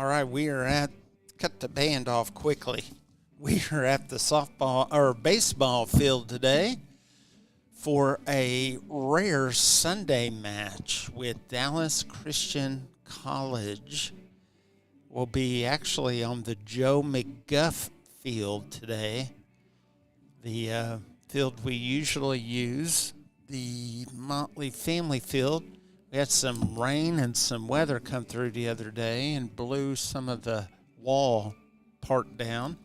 All right, cut the band off quickly. We are at the softball or baseball field today for a rare Sunday match with Dallas Christian College. We'll be actually on the Joe McGuff field today. The field we usually use, the Motley Family Field. We had some rain and some weather come through the other day and blew some of the wall part down.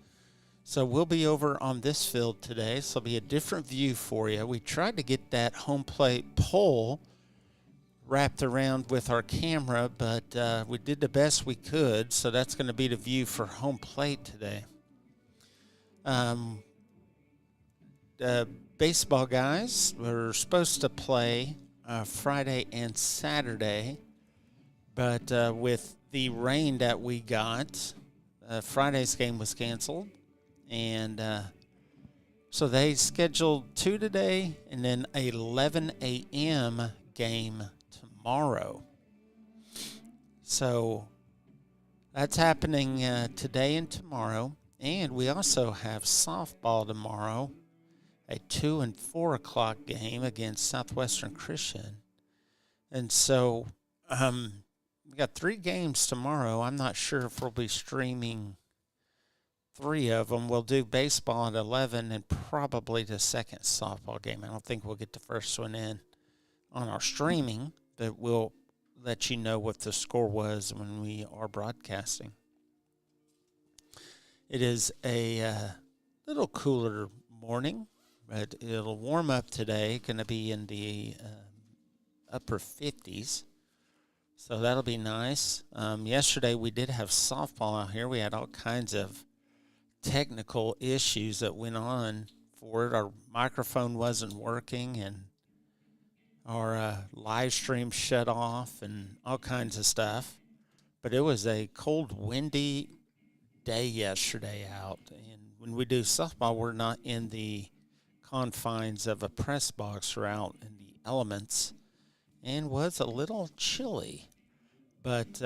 So we'll be over on this field today. So it'll be a different view for you. We tried to get that home plate pole wrapped around with our camera, but we did the best we could. So that's going to be the view for home plate today. The baseball guys were supposed to play Friday and Saturday, but with the rain that we got, Friday's game was canceled, and so they scheduled 2 today and then a 11 a.m. game tomorrow. So that's happening today and tomorrow, and we also have softball tomorrow. A 2 and 4 o'clock game against Southwestern Christian. And so we got 3 games tomorrow. I'm not sure if we'll be streaming 3 of them. We'll do baseball at 11 and probably the second softball game. I don't think we'll get the first one in on our streaming, but we'll let you know what the score was when we are broadcasting. It is a little cooler morning. But it'll warm up today, going to be in the upper 50s. So that'll be nice. Yesterday we did have softball out here. We had all kinds of technical issues that went on for it. Our microphone wasn't working, and our live stream shut off, and all kinds of stuff. But it was a cold, windy day yesterday out. And when we do softball, we're not in the confines of a press box or out in the elements, and was a little chilly, but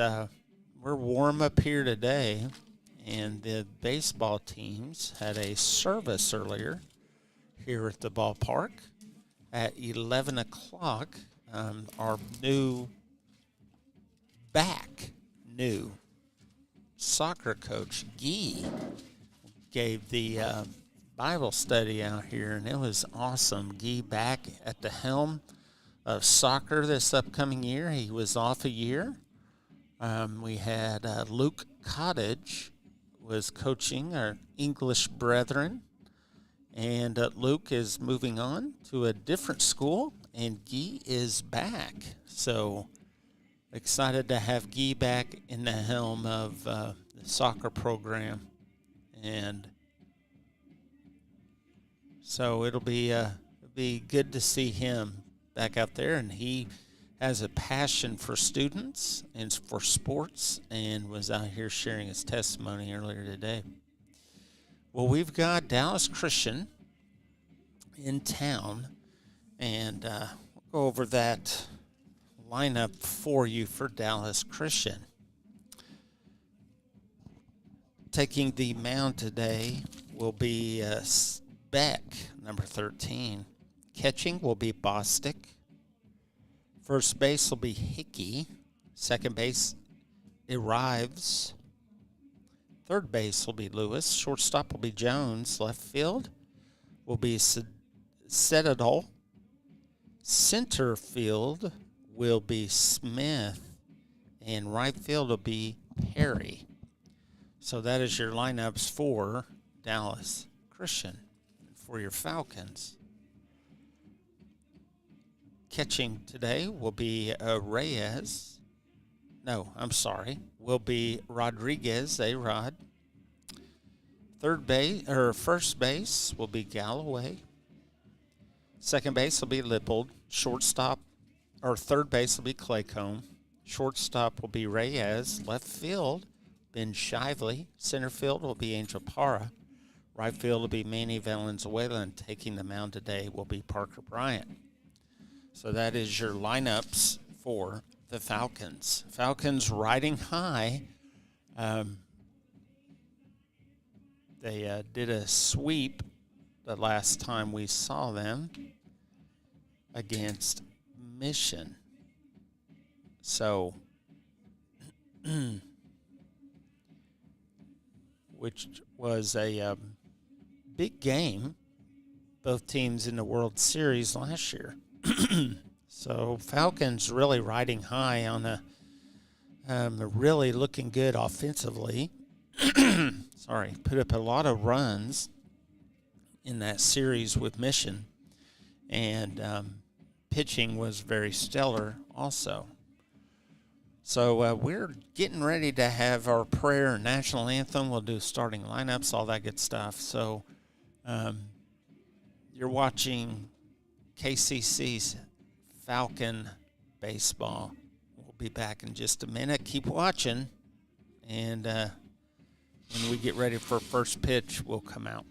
we're warm up here today. And the baseball teams had a service earlier here at the ballpark at 11 o'clock. Our new soccer coach Guy gave the Bible study out here, and it was awesome. Guy back at the helm of soccer this upcoming year. He was off a year. We had Luke Cottage was coaching our English brethren, and Luke is moving on to a different school, and Guy is back. So excited to have Guy back in the helm of the soccer program, and so it'll be good to see him back out there, and he has a passion for students and for sports, and was out here sharing his testimony earlier today. Well, we've got Dallas Christian in town, and we'll go over that lineup for you for Dallas Christian. Taking the mound today will be Beck, number 13. Catching will be Bostic. First base will be Hickey. Second base, Arrives. Third base will be Lewis. Shortstop will be Jones. Left field will be Citadel. Center field will be Smith. And right field will be Perry. So that is your lineups for Dallas Christian. For your Falcons. Catching today will be Reyes. No, I'm sorry. Will be Rodriguez, A-Rod. First base will be Galloway. Second base will be Lippold. Third base will be Claycomb. Shortstop will be Reyes. Left field, Ben Shively. Center field will be Angel Parra. Right field will be Manny Valenzuela, and taking the mound today will be Parker Bryant. So that is your lineups for the Falcons. Falcons riding high Um, they did a sweep the last time we saw them against Mission. So, which was a big game. Both teams in the World Series last year. So Falcons really riding high on really looking good offensively. Sorry, put up a lot of runs in that series with Mission, and pitching was very stellar also. So we're getting ready to have our prayer and national anthem. We'll do starting lineups, all that good stuff. So you're watching KCC's Falcon baseball. We'll be back in just a minute. Keep watching, and when we get ready for first pitch, we'll come out.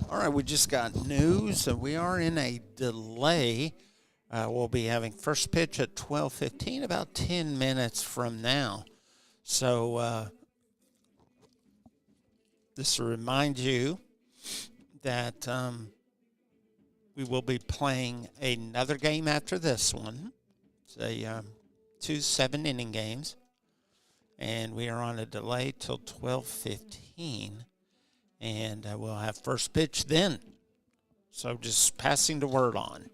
All right, we just got news. We are in a delay. We'll be having first pitch at 12:15, about 10 minutes from now. So this will remind you that we will be playing another game after this one. It's a 2 7-inning games, and we are on a delay till 12:15, and we'll have first pitch then. So just passing the word on.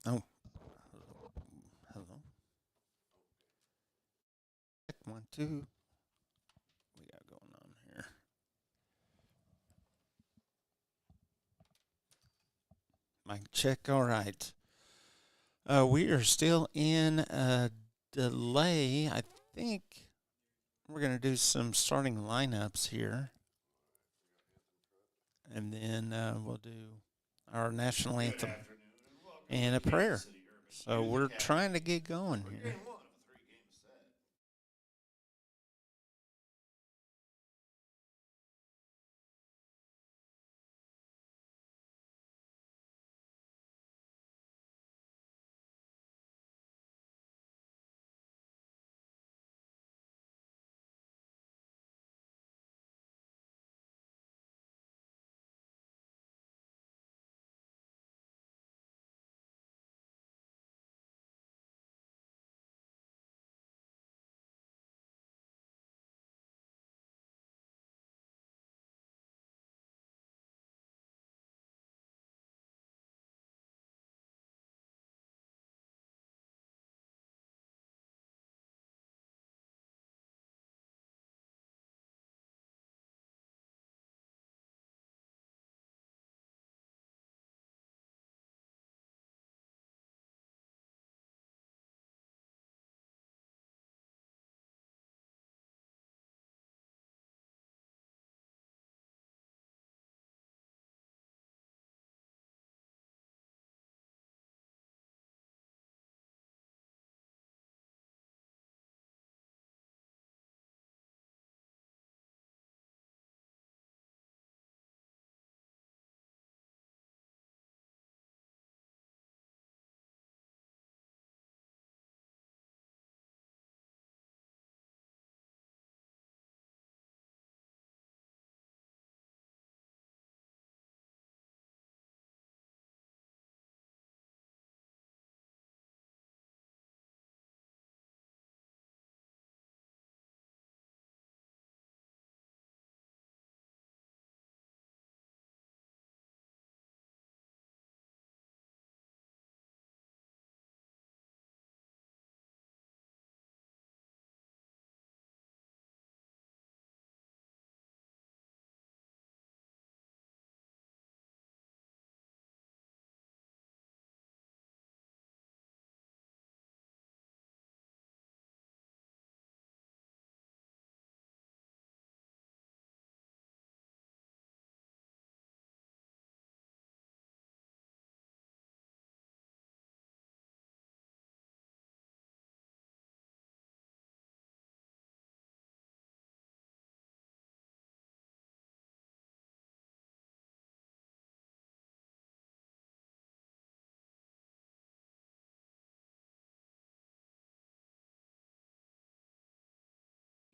Oh, hello. Check 1, 2. We got going on here. Mic check. All right. We are still in a delay. I think we're going to do some starting lineups here. And then we'll do our national anthem and a prayer. So we're trying to get going here.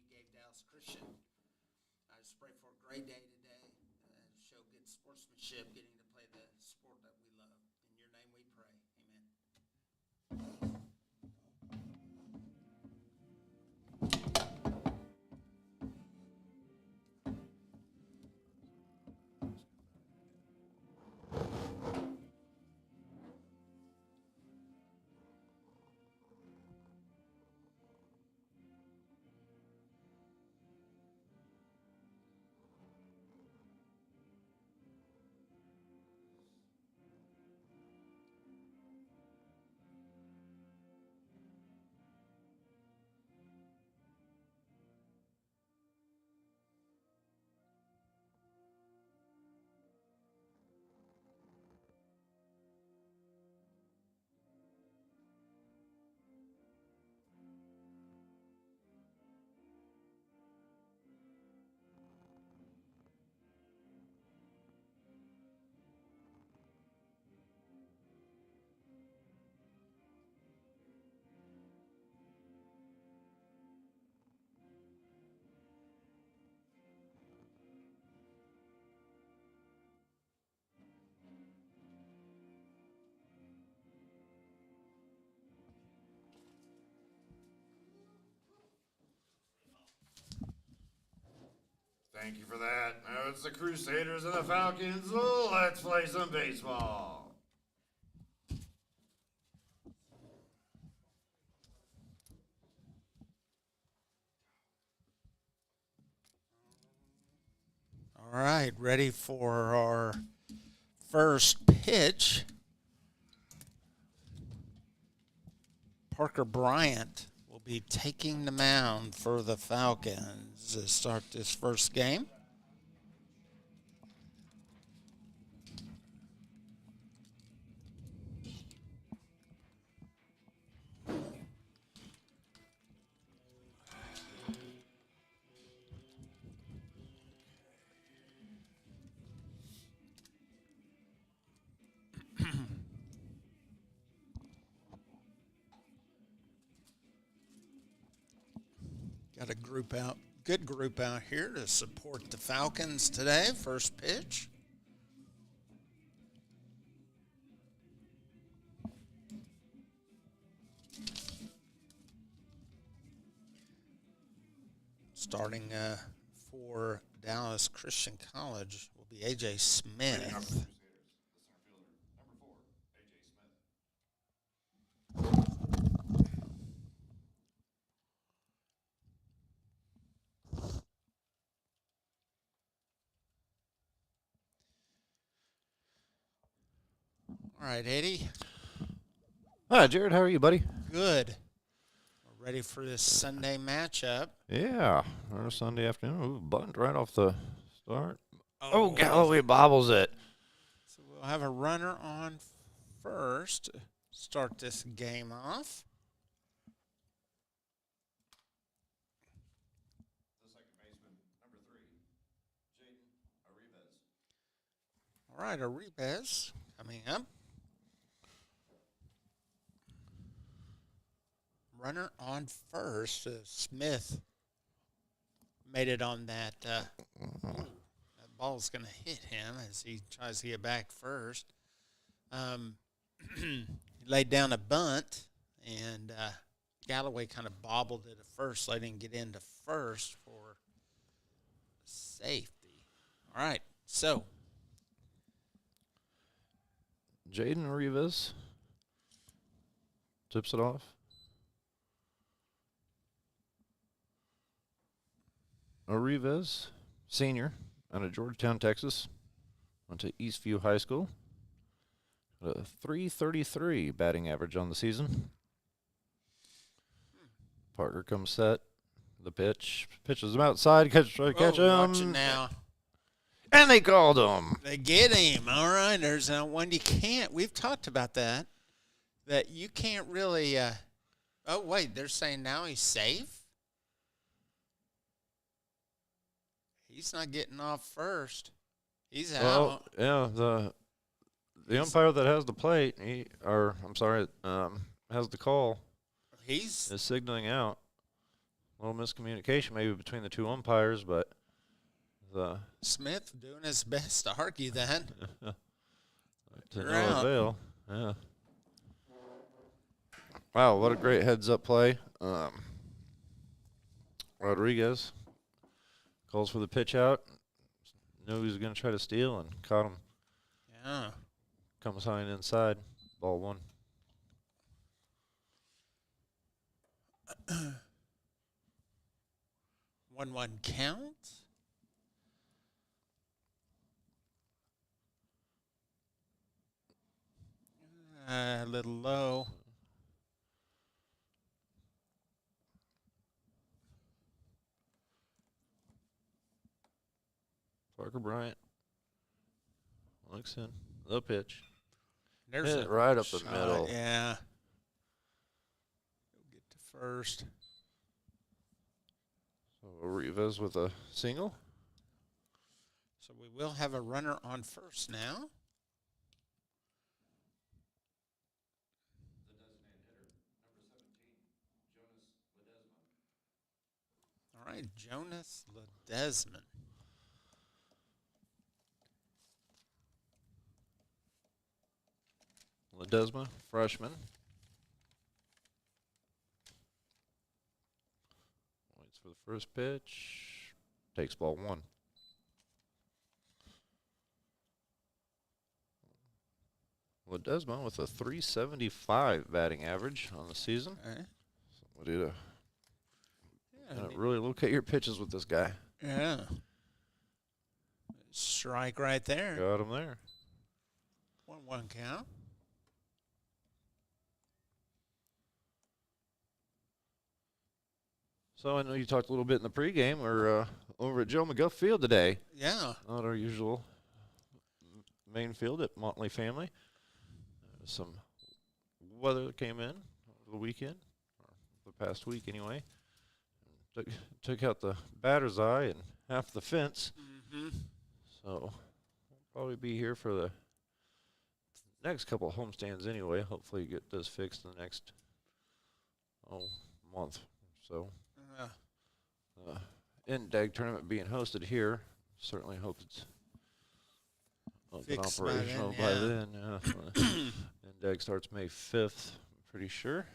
Gave Dallas Christian. I just pray for a great day today. Show good sportsmanship, getting to play the sport that we love. In your name we pray. Thank you for that. Now it's the Crusaders and the Falcons. Let's play some baseball. right, ready for our first pitch. Parker Bryant will be taking the mound for the Falcons to start this first game. Got a good group out here to support the Falcons today. First pitch. Starting for Dallas Christian College will be A.J. Smith. All right, Eddie. Hi, Jared. How are you, buddy? Good. We're ready for this Sunday matchup. Yeah, on a Sunday afternoon. Ooh, bunt right off the start. Oh, Galloway bobbles it. So we'll have a runner on first to start this game off. The second baseman, number 3, Jaden Arribas. All right, Arribas coming up. Runner on first. Smith made it on that. That ball's going to hit him as he tries to get back first. He laid down a bunt, and Galloway kind of bobbled it at first, so I didn't get into first for safety. All right, so. Jaden Arribas tips it off. Arribas, senior, out of Georgetown, Texas. Went to Eastview High School. Got a .333 batting average on the season. Parker comes set. The pitch. Pitches him outside. Try to catch him. Watch it now. And they called him. They get him. All right, there's one you can't. We've talked about that. That you can't really. Oh, wait, they're saying now he's safe? He's not getting off first. He's out. Yeah, the umpire that has the plate, has the call. Is signaling out. A little miscommunication maybe between the two umpires, but Smith doing his best to argue that. to no avail. Yeah. Wow, what a great heads-up play. Rodriguez calls for the pitch out. Knew he was going to try to steal and caught him. Yeah. Comes high and inside. Ball 1. One count. A little low. Parker Bryant looks in the pitch. There's Hit it right up the middle. Yeah. Get to first. So Rivas with a single. So we will have a runner on first now. All right, Jonas Ledesma. Ledesma, freshman. Waits for the first pitch. Takes ball 1. Ledesma with a .375 batting average on the season. Okay. Somebody to really locate your pitches with this guy. Yeah. Strike right there. Got him there. 1-1 count. So I know you talked a little bit in the pregame. We're over at Joe McGuff Field today. Yeah. Not our usual main field at Motley Family. Some weather that came in over the weekend, or the past week anyway. Took out the batter's eye and half the fence. Mm-hmm. So we'll probably be here for the next couple of homestands anyway. Hopefully get this fixed in the next month or so. NDAG tournament being hosted here. Certainly hope it's up and Fixed operational by then. NDAG starts May 5th, I'm pretty sure.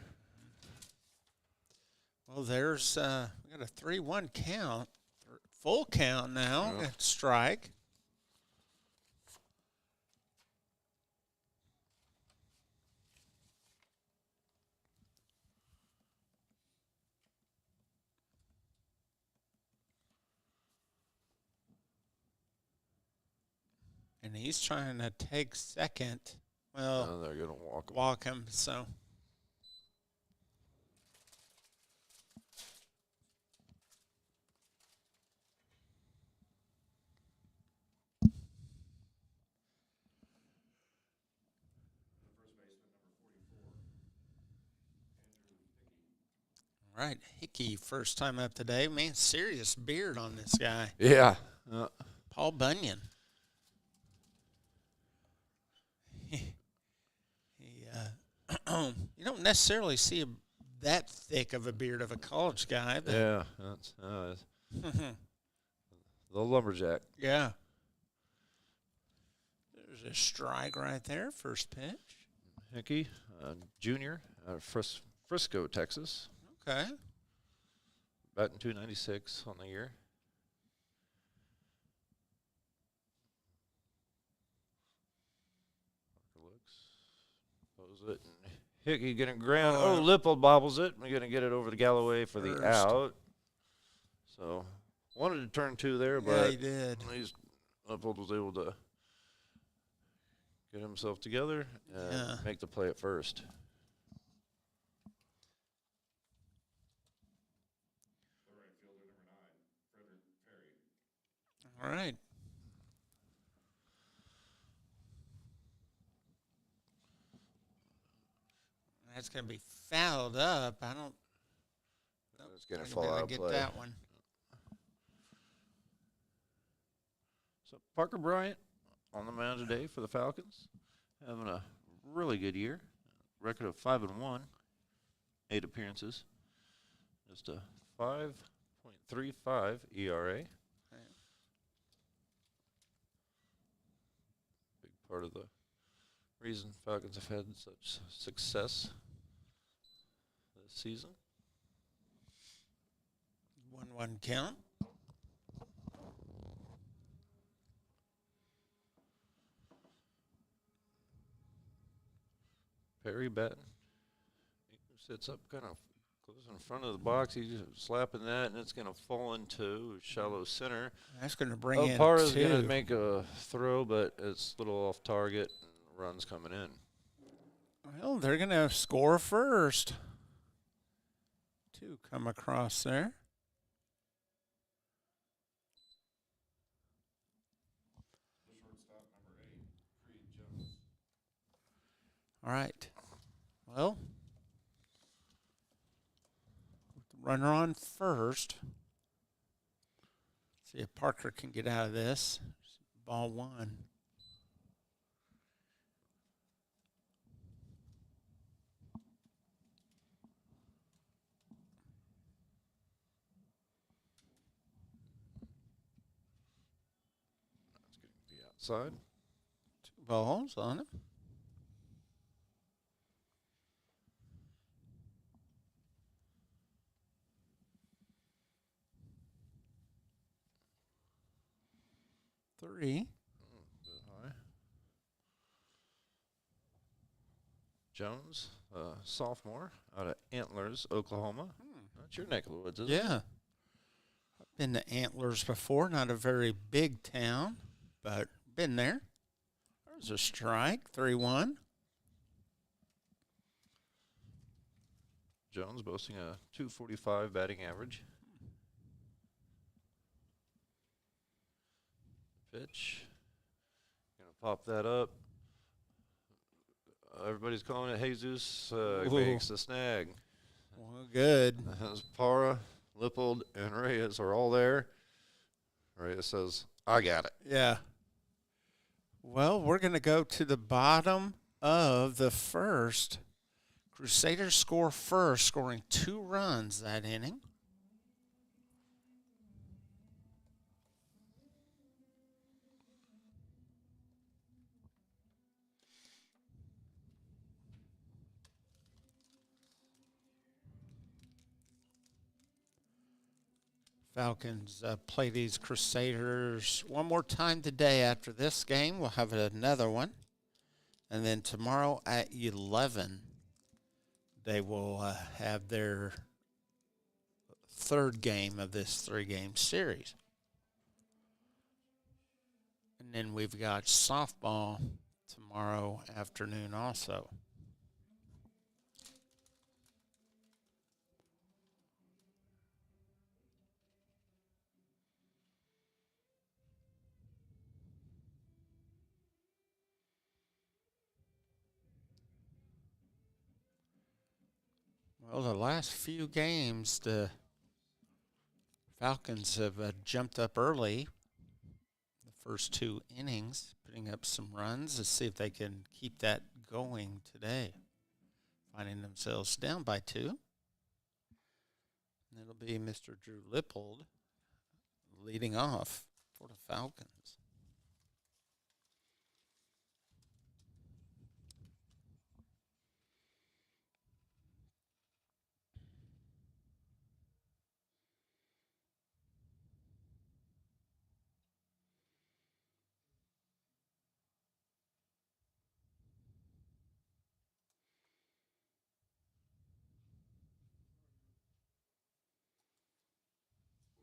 Well, there's we got a 3-1 count, full count now. Yeah. Strike. And he's trying to take second. Well, They're going to walk 'em. walk him, so. All right, Hickey, first time up today. Man, serious beard on this guy. Yeah. Paul Bunyan. You don't necessarily see that thick of a beard of a college guy. But Yeah. That's the lumberjack. yeah. There's a strike right there, first pitch. Hickey, junior out of Frisco, Texas. Okay. Batting .296 on the year. Throws it. And Hickey getting ground. Oh, Lipple bobbles it. We're going to get it over to Galloway for the First. out. So wanted to turn two there, Yeah, but he did. Lipple was able to get himself together and make the play at first. All right. That's going to be fouled up. I don't. It's going to I'm fall gonna out of get play. that one. So Parker Bryant on the mound today for the Falcons, having a really good year. Record of 5-1, 8 appearances, just a 5.35 ERA. Big part of the reason Falcons have had such success this season. 1-1 count. Perry batting. He sits up kind of close in front of the box. He's just slapping that, and it's going to fall into shallow center. That's going to bring in Parra's two. going to make a throw, but it's a little off target. And runs coming in. Well, they're going to score first. Two come across there. All right. Well, with the runner on first. See if Parker can get out of this. Ball one. That's going to be outside. 2 balls on him. Three. Bit high. Jones, sophomore, out of Antlers, Oklahoma. That's your neck of the woods, isn't it? Yeah. I've been to Antlers before, not a very big town. but been there. There's a strike, 3-1. Jones boasting a .245 batting average. Pitch. Gonna pop that up. Everybody's calling it Jesus. Makes the snag. Well, good. As Para, Lippold, and Reyes are all there. Reyes says, I got it. Yeah. Well, we're going to go to the bottom of the first. Crusaders score first, scoring 2 runs that inning. Falcons play these Crusaders one more time today after this game. We'll have another one. And then tomorrow at 11, they will have their third game of this 3-game series. And then we've got softball tomorrow afternoon also. Well, the last few games, the Falcons have jumped up early. The first 2 innings, putting up some runs to see if they can keep that going today. Finding themselves down by 2. And it'll be Mr. Drew Lippold leading off for the Falcons.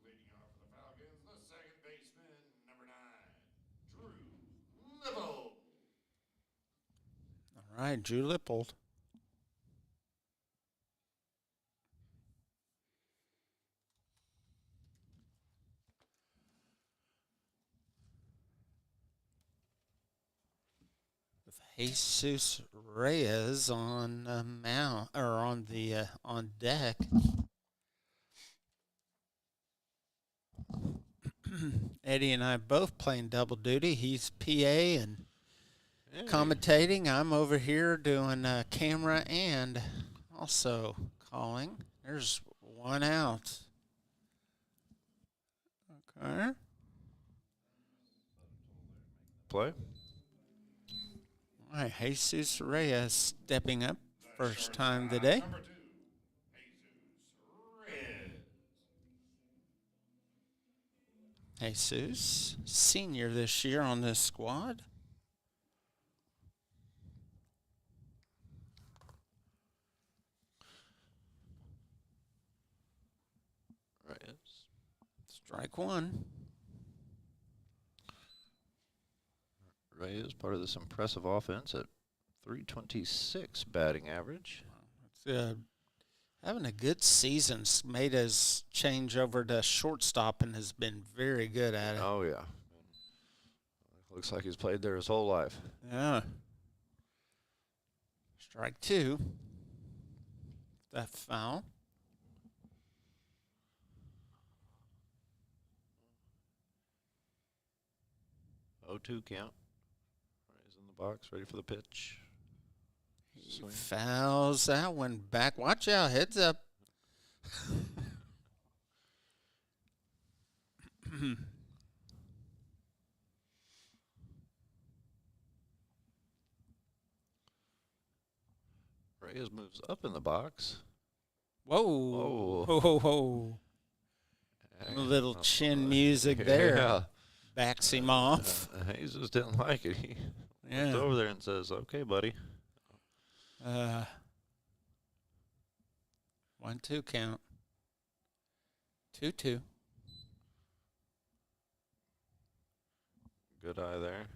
Leading off for the Falcons, the second baseman, number 9, Drew Little. All right, Drew Lippold. With Jesus Reyes on mound or on the on deck. Eddie and I both playing double duty. He's PA and commentating. I'm over here doing camera and also calling. There's 1 out. Okay. Play. All right, Jesus Reyes stepping up first time today. Number 2, Jesus Reyes. Jesus, senior this year on this squad. Reyes. Strike 1. Reyes, part of this impressive offense at .326 batting average. It's having a good season. Made his change over to shortstop and has been very good at it. Oh, yeah. Looks like he's played there his whole life. Yeah. Strike 2. That foul. Oh, 2 count. Reyes in the box, ready for the pitch. He Swing. fouls that one back. Watch out. Heads up. Reyes moves up in the box. Whoa. Whoa. Whoa, whoa, whoa. A little chin music there. Yeah. Backs him off. Jesus didn't like it. He Yeah. looked over there and says, okay, buddy. 1-2 count. 2-2. Good eye there.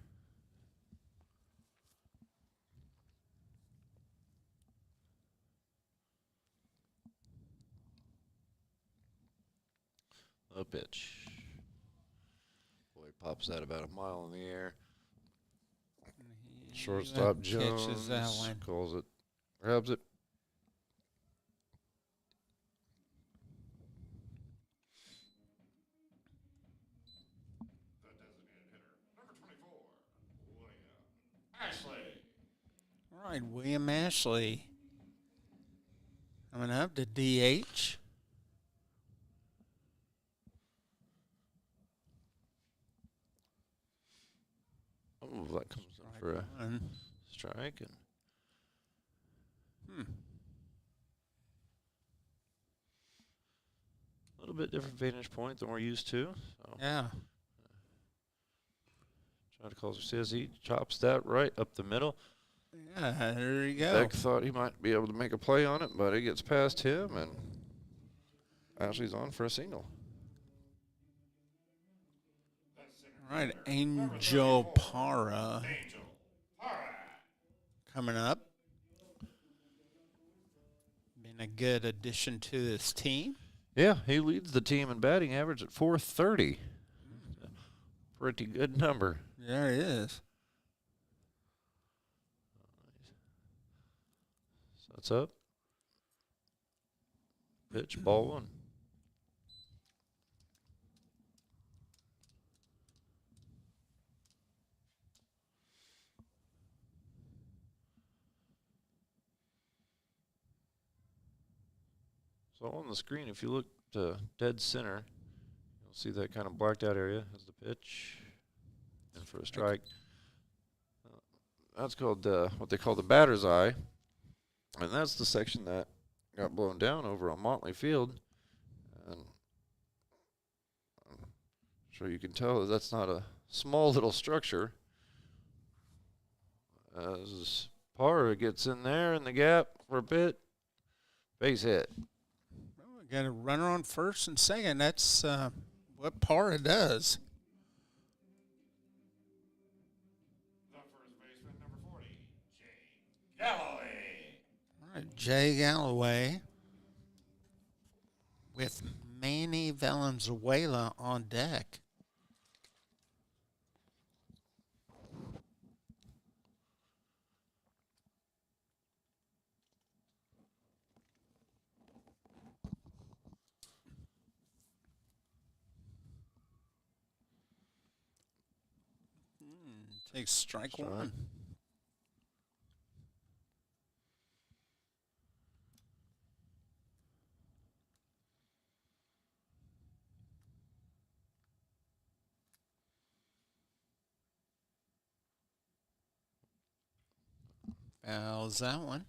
The pitch. Boy, pops that about a mile in the air. Shortstop catches that Jones one. calls it, grabs it. The designated hitter, number 24, William Ashley. All right, William Ashley coming up to DH. Oh, that comes in for a One. strike. And a little bit different vantage point than we're used to. So Yeah. try to call says he chops that right up the middle. Yeah, there you go. Beck thought he might be able to make a play on it, but it gets past him, and Ashley's on for a single. All right, Angel Para Angel Para. coming up. Been a good addition to this team. Yeah, he leads the team in batting average at .430. Pretty good number. There it is. Sets up. Pitch, ball one. So on the screen, if you look to dead center, you'll see that kind of blacked out area as the pitch. And for a strike. That's called what they call the batter's eye. And that's the section that got blown down over on Motley Field. And I'm sure you can tell that that's not a small little structure. As Parra gets in there in the gap for a bit, base hit. Well, we got a runner on first and second. That's what Para does. The first baseman, number 40, Jay Galloway. All right, Jay Galloway with Manny Valenzuela on deck. Takes strike one. Fouls that one.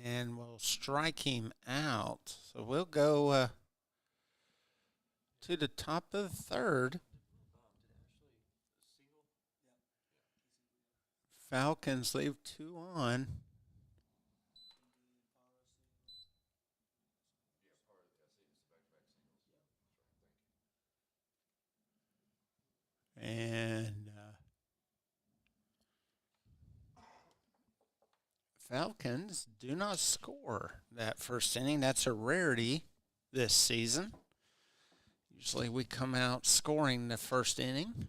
And we'll strike him out. So we'll go to the top of the third. Falcons leave two on. And Falcons do not score that first inning. That's a rarity this season. Usually we come out scoring the first inning.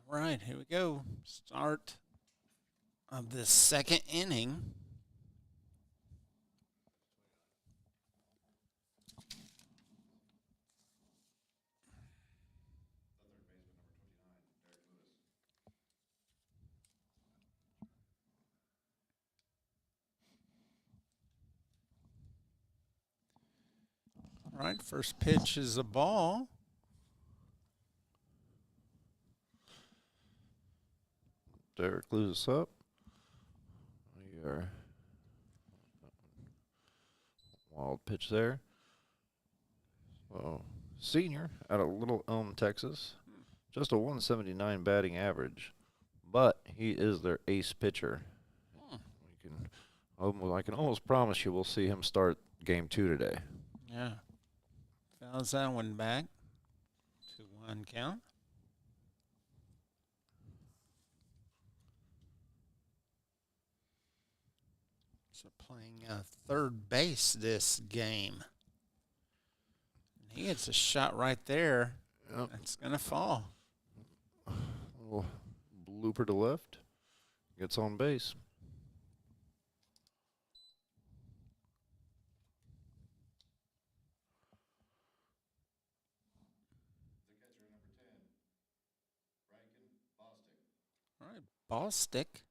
All right, here we go. Start of the second inning. All right, first pitch is a ball. Derek loses up. We are wild pitch there. So, senior out of Little Elm, Texas. Just a 179 batting average, but he is their ace pitcher. I can almost promise you we'll see him start game 2 today. Yeah. Fouls that one back. 2-1 count. So playing third base this game. And he gets a shot right there. Yep. It's going to fall. Little blooper to left. Gets on base. All right, Ballstick,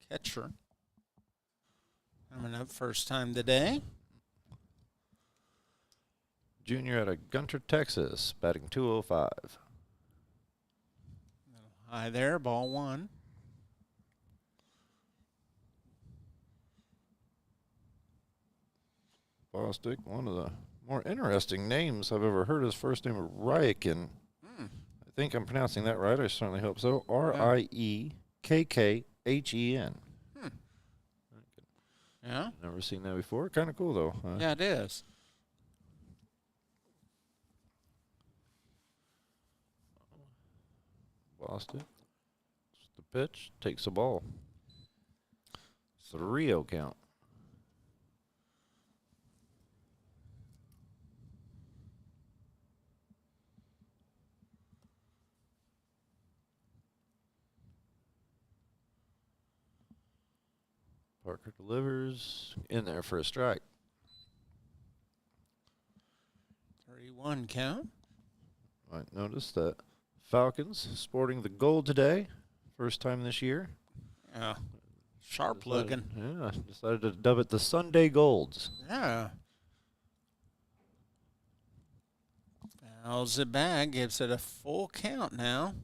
catcher. Coming up first time today. Junior out of Gunter, Texas, batting 205. High there, ball one. Bostic, one of the more interesting names I've ever heard. His first name is Ryakin. I think I'm pronouncing that right. I certainly hope so. Riekkhen. Yeah? Never seen that before. Kind of cool, though. Yeah, it is. Bostic. The pitch. Takes the ball. 3-0 count. Parker delivers. In there for a strike. 3-1 count. Might notice that Falcons sporting the gold today. First time this year. Yeah. Sharp looking. Yeah, decided to dub it the Sunday Golds. Yeah. Fouls it back. Gives it a full count now.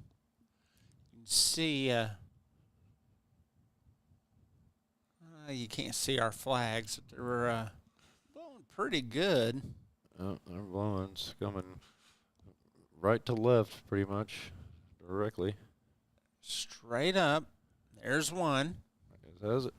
You can see... you can't see our flags. They're blowing pretty good. Oh, they're blowing. It's coming right to left, pretty much, directly. Straight up. There's one. It has it.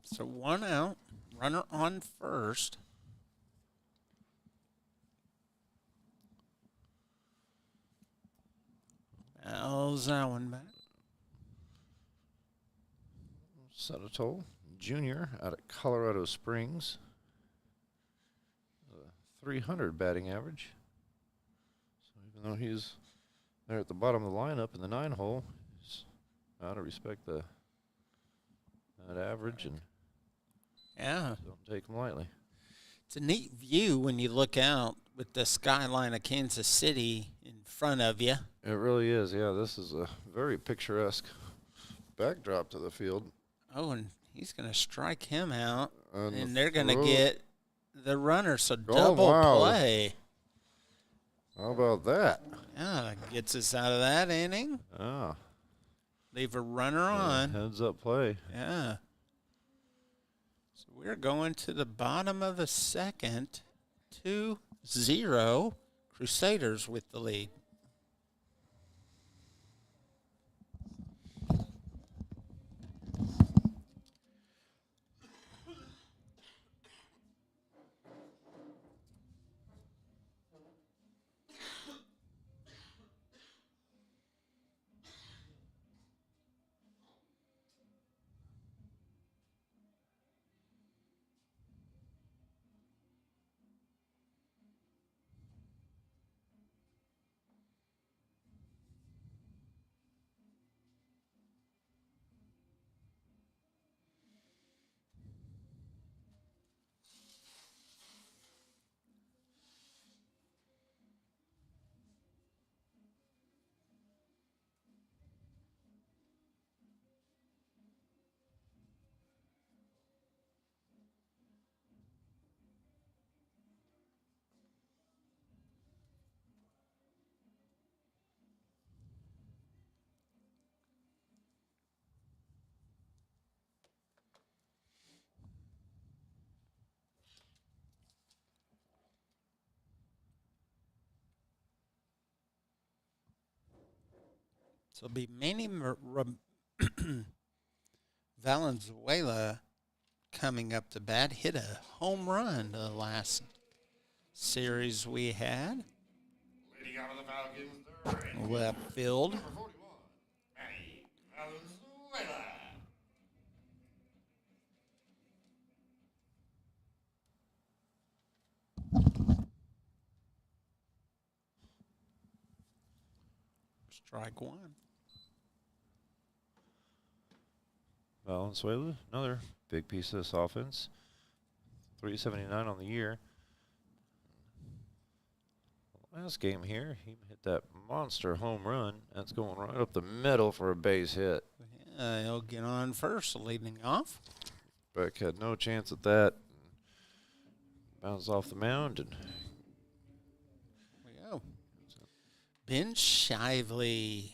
So 1 out. Runner on first. Fouls that one back. Settle, junior out of Colorado Springs. 300 batting average. So even though he's there at the bottom of the lineup in the 9-hole, he's got to respect that average and Yeah. don't take him lightly. It's a neat view when you look out with the skyline of Kansas City in front of you. It really is. Yeah, this is a very picturesque backdrop to the field. Oh, and he's going to strike him out, And and they're going to get the runner, so double wow. play. How about that? Yeah, that gets us out of that inning. Ah, Leave a runner on. heads up play. Yeah. So we're going to the bottom of the second. 2-0. Crusaders with the lead. So it'll be Manny Valenzuela coming up to bat. Hit a home run the last series we had. Leading out of the Falcons, the right Left field. number 41, Manny Valenzuela. Strike one. Valenzuela, another big piece of this offense. 379 on the year. Last game here, he hit that monster home run. That's going right up the middle for a base hit. Yeah, he'll get on first, leading off. Beck had no chance at that. Bounced off the mound and Here we go. Ben Shively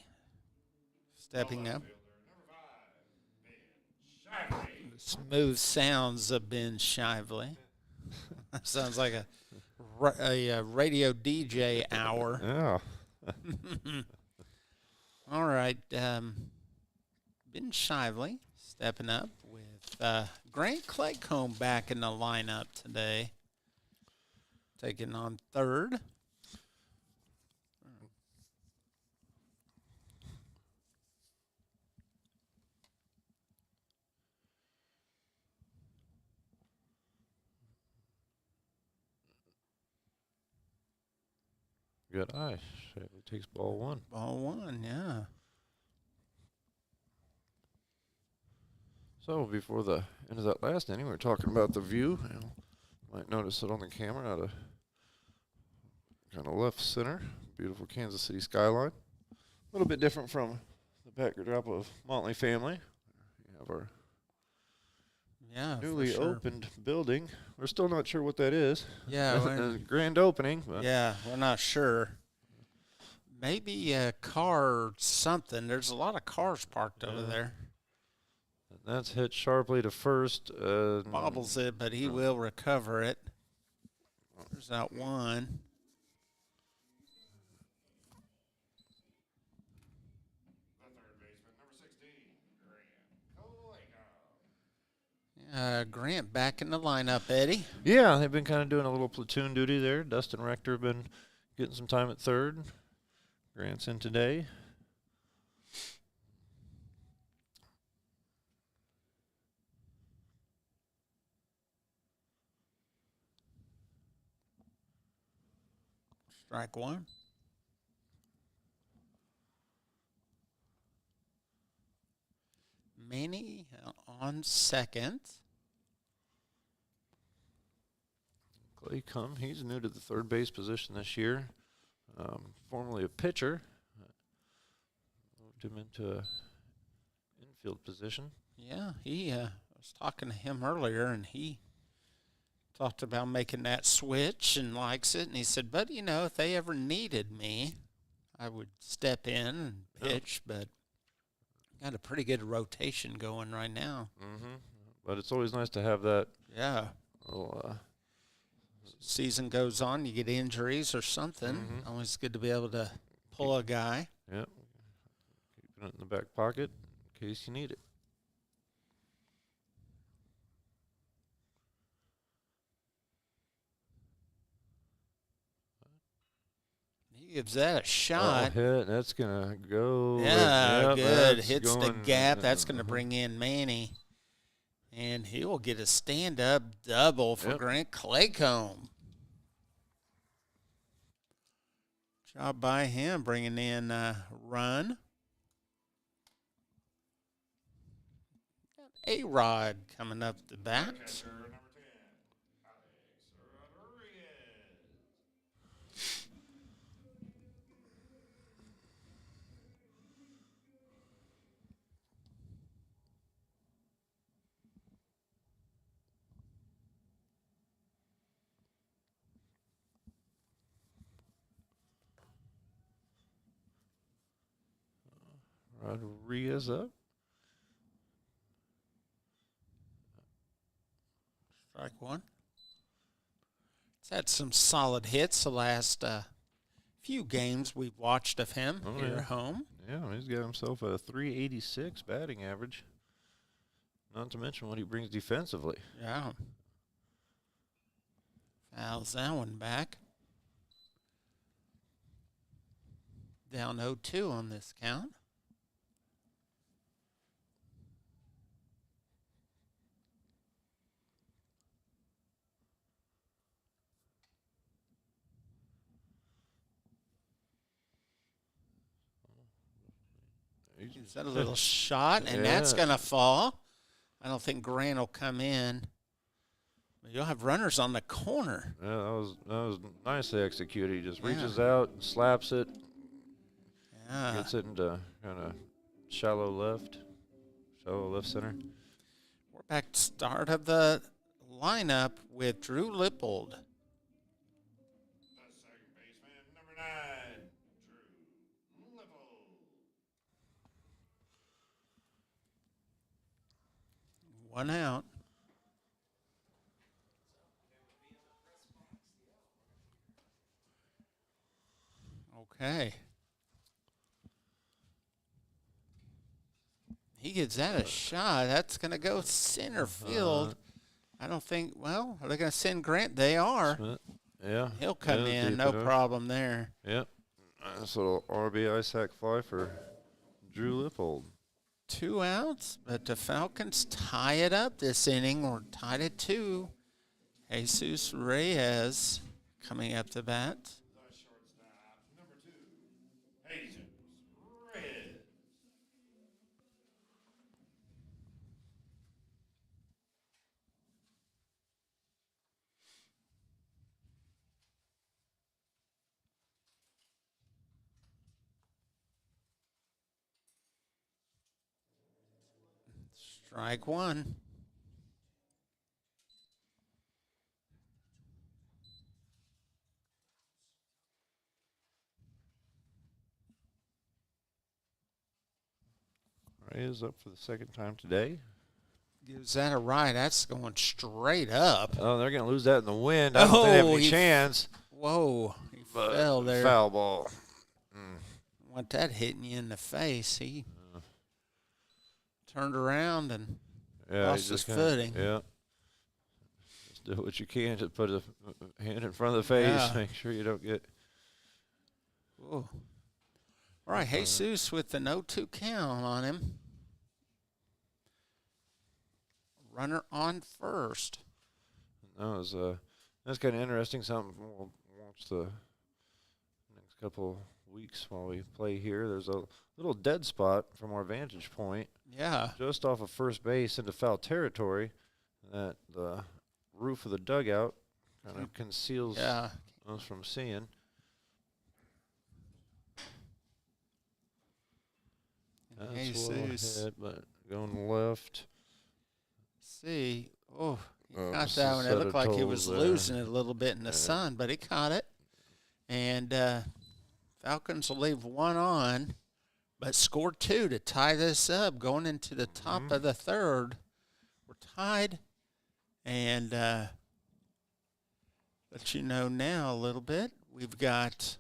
stepping up. Smooth sounds of Ben Shively. Sounds like a radio DJ hour. yeah. All right. Ben Shively stepping up with Grant Claycomb back in the lineup today. Taking on third. Good eye. It takes ball one. Ball one, yeah. So before the end of that last inning, we were talking about the view. You might notice it on the camera out of kind of left center. Beautiful Kansas City skyline. A little bit different from the backdrop of Motley Family. We have our newly opened building. We're still not sure what that is. Yeah, grand opening. But yeah, we're not sure. Maybe a car or something. There's a lot of cars parked over there. That's hit sharply to first. Bobbles it, but he will recover it. There's that one. The third baseman, number 16, Grant Claycomb. Grant back in the lineup, Eddie. Yeah, they've been kind of doing a little platoon duty there. Dustin Rector have been getting some time at third. Grant's in today. Strike one. Manny on second. Claycomb, he's new to the third base position this year. Formerly a pitcher. Moved him into a infield position. Yeah, he was talking to him earlier, and he talked about making that switch and likes it. And he said, but, you know, if they ever needed me, I would step in and pitch, but got a pretty good rotation going right now. Mm-hmm. But it's always nice to have that. Yeah. Little, season goes on, you get injuries or something. Mm-hmm. Always good to be able to pull a guy. Yep. Keeping it in the back pocket in case you need it. He gives that a shot. Hit. That's going to go. Yeah, Yep, good. that's Hits the going, gap. That's going to bring in Manny. And he will get a stand-up double for Grant Claycomb. Job by him bringing in a run. Got A-Rod coming up the bat. Catcher, number 10, Alex Rodriguez. Rodriguez up. Strike one. He's had some solid hits the last few games we've watched of him here at home. Yeah, he's got himself a 386 batting average. Not to mention what he brings defensively. Yeah. Fouls that one back. Down 0-2 on this count. Is that a little shot? And that's going to fall. I don't think Grant will come in. But you'll have runners on the corner. Yeah, that was nicely executed. He just reaches out, slaps it, gets it into kind of shallow left center. We're back to start of the lineup with Drew Lippold. The second baseman, number 9, Drew Lippold. One out. Okay. He gives that a shot. That's going to go center field. I don't think, well, are they going to send Grant? They are. Smith. Yeah. He'll come in, no problem there. Yep. Nice little RBI sac fly for Drew Lippold. 2 outs, but the Falcons tie it up this inning. We're tied at 2. Jesus Reyes coming up the bat. The shortstop, number 2, Jesus Reyes. Strike one. Reyes up for the second time today. Gives that a ride. That's going straight up. Oh, they're going to lose that in the wind. I don't think they have any chance. Whoa. He fell there. Foul ball. Want that hitting you in the face. He turned around and lost his footing. Yeah. Just do what you can to put a hand in front of the face. Yeah. Make sure you don't get. Whoa. All right, Jesus with the 0-2 count on him. Runner on first. That's kind of interesting. Something we'll watch the next couple weeks while we play here. There's a little dead spot from our vantage point. Yeah. Just off of first base into foul territory. That the roof of the dugout kind of conceals us from seeing. That's a little hit, but going left. See, he caught that one. It looked like he was losing it a little bit in the sun, but he caught it. And Falcons will leave one on, but score 2 to tie this up going into the top of the third. We're tied. And let you know now a little bit, we've got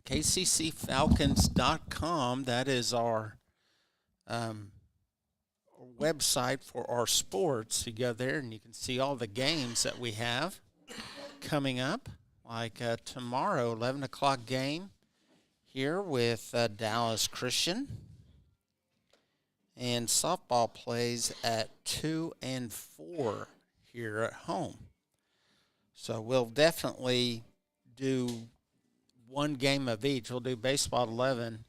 KCCFalcons.com. That is our website for our sports. You go there and you can see all the games that we have coming up. Like tomorrow, 11 o'clock game here with Dallas Christian. And softball plays at 2 and 4 here at home. So we'll definitely do one game of each. We'll do baseball 11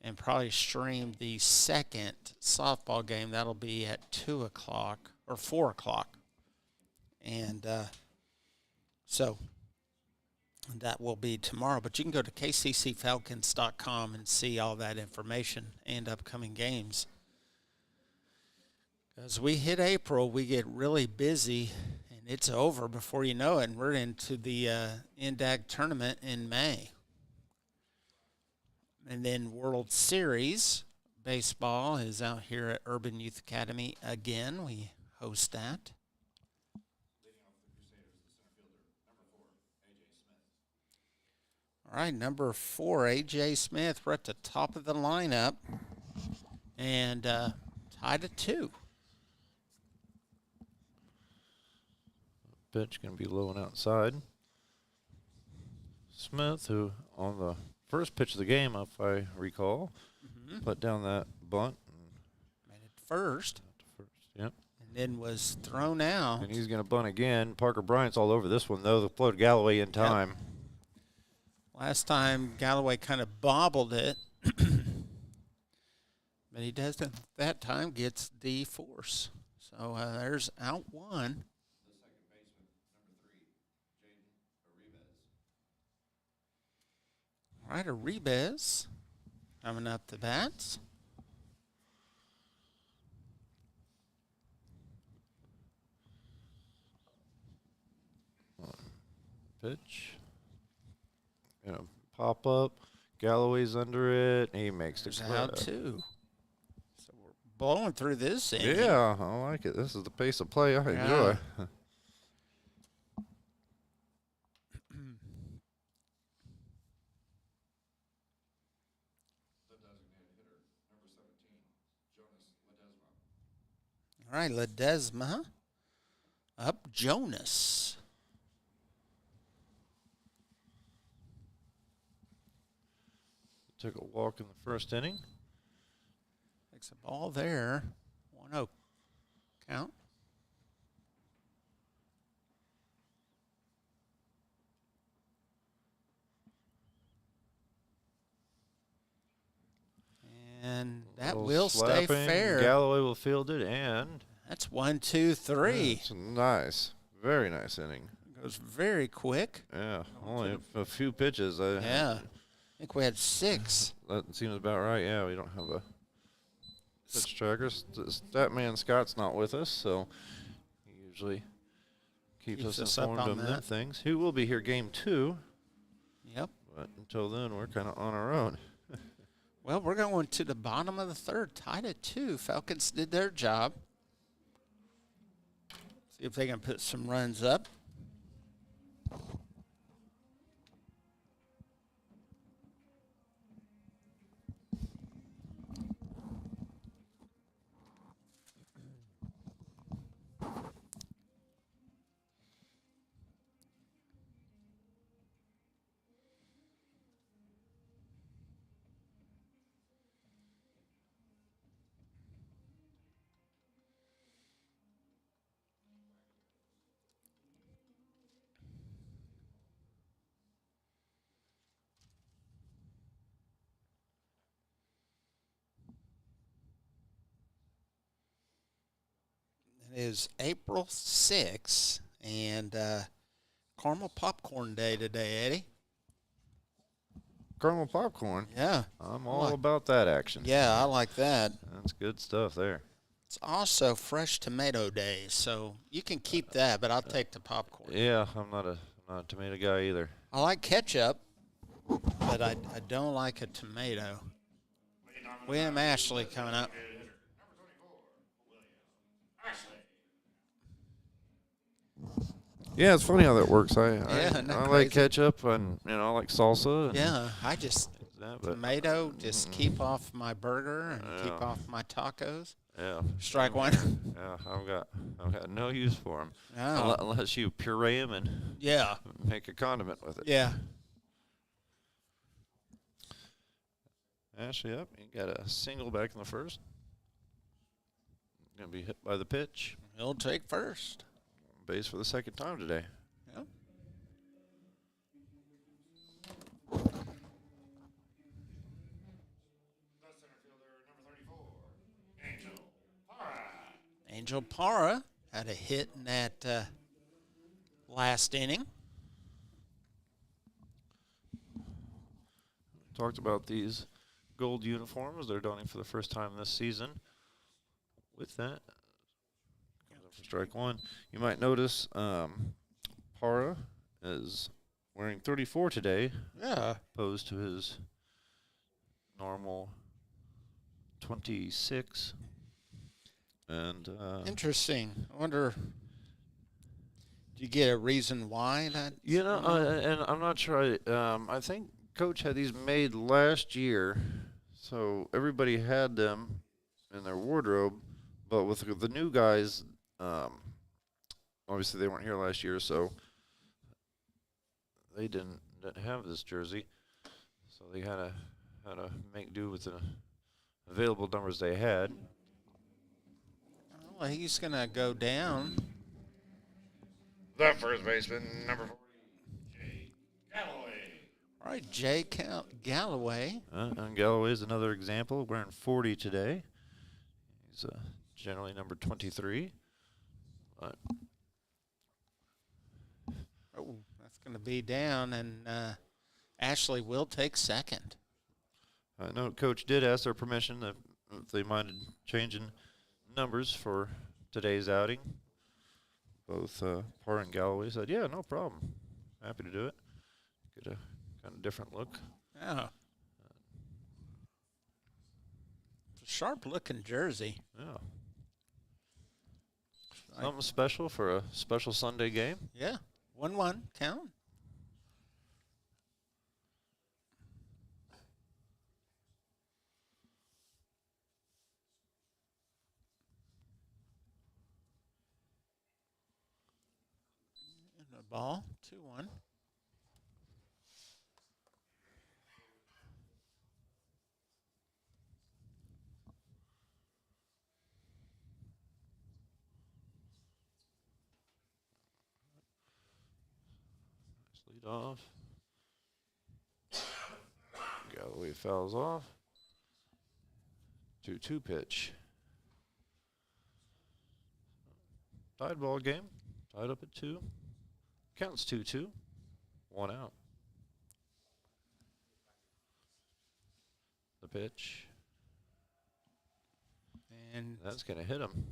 and probably stream the second softball game. That'll be at 2 o'clock or 4 o'clock. And so that will be tomorrow. But you can go to kccfalcons.com and see all that information and upcoming games. As we hit April, we get really busy, and it's over before you know it, and we're into the NDAG tournament in May. And then World Series baseball is out here at Urban Youth Academy again. We host that. All right, number 4, A.J. Smith. We're at the top of the lineup. And tied at 2. Pitch going to be low and outside. Smith, who on the first pitch of the game, if I recall, put down that bunt. Made it first. Yep. And then was thrown out. And he's going to bunt again. Parker Bryant's all over this one, though. The float Galloway in time. Yep. Last time, Galloway kind of bobbled it. But he doesn't, that time, gets the force. So there's out 1. The second baseman, number 3, Jaden Arribas. All right, Arribas coming up the bats. Pitch. Pop up. Galloway's under it. He makes the There's grab. out 2. So we're blowing through this inning. Yeah, I like it. This is the pace of play I enjoy. The designated hitter, number 17, Jonas Ledesma. All right, Ledesma up Jonas. Took a walk in the first inning. Takes a ball there. 1-0 count. And that Little will stay slapping. fair. Galloway will field it, and That's 1, 2, 3. it's nice. Very nice inning. Goes very quick. Yeah, only a few pitches. Yeah. I think we had 6. That seems about right. Yeah, we don't have a pitch tracker. Statman Scott's not with us, so he usually keeps us us up informed on of them that. things. He will be here game 2, Yep. but until then, we're kind of on our own. Well, we're going to the bottom of the 3rd, tied at 2. Falcons did their job. See if they can put some runs up. It is April 6th, and caramel popcorn day today, Eddie. Caramel popcorn. Yeah. I'm all about that action. Yeah, I like that. That's good stuff there. It's also fresh tomato day, so you can keep that, but I'll take the popcorn. Yeah, I'm not a tomato guy either. I like ketchup, but I don't like a tomato. William Ashley coming up. Designated hitter, number 24, William Ashley. Yeah, it's funny how that works. I isn't that like crazy? ketchup and I like salsa. And Yeah, I just that, but tomato just keep off my burger and keep Yeah. off my tacos. yeah, Strike one. yeah, I've got no use for them Oh, unless you puree them and yeah, make a condiment with it. yeah. Ashley up. He got a single back in the first. Gonna be hit by the pitch. He'll take first. Base for the second time today. Yep. The center fielder, number 34, Angel Parra. Angel Parra had a hit in that last inning. Talked about these gold uniforms. They're donning for the first time this season. With that, comes up for strike one. You might notice Parra is wearing 34 today, Yeah. opposed to his normal 26. And Interesting. I wonder, do you get a reason why that? and I'm not sure. I think Coach had these made last year, so everybody had them in their wardrobe. But with the new guys, obviously they weren't here last year, so they didn't have this jersey. So they had to make do with the available numbers they had. Well, he's going to go down. The first baseman, number 40, Jay Galloway. All right, Jay Galloway. And Galloway's another example, wearing 40 today. He's generally number 23. But Oh, that's going to be down, and Ashley will take second. I know Coach did ask their permission if they minded changing numbers for today's outing. Both Parr and Galloway said, yeah, no problem. Happy to do it. Get a kind of different look. Oh. It's a sharp-looking jersey. Yeah. Something special for a special Sunday game. Yeah, 1-1, count. And the ball, 2-1. Lead off. Galloway fouls off. 2-2 pitch. Tied ball game. Tied up at 2. Counts 2-2. 1 out. The pitch. And That's going to hit him.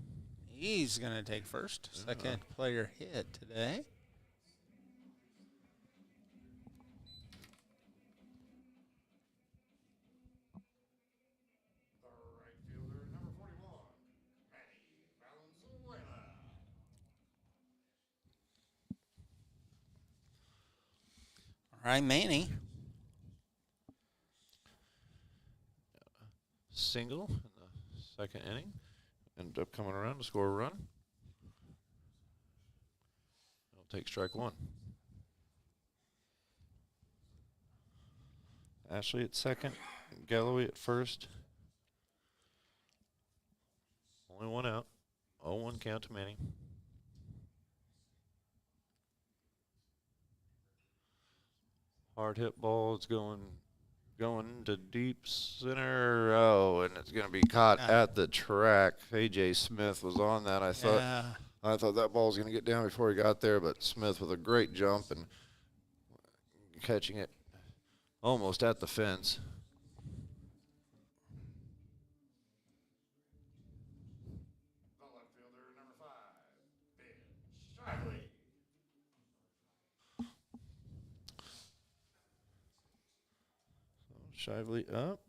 he's going to take first. Second player hit today. The right fielder, number 41, Manny Valenzuela. All right, Manny. Single in the second inning. Ended up coming around to score a run. He'll take strike 1. Ashley at second. Galloway at first. Only 1 out. 0-1 count to Manny. Hard hit ball. It's going to deep center. Oh, and it's going to be caught at the track. AJ Smith was on that. I thought that ball was going to get down before he got there, but Smith with a great jump and catching it almost at the fence. The left fielder, number 5, Ben Shively. Shively up.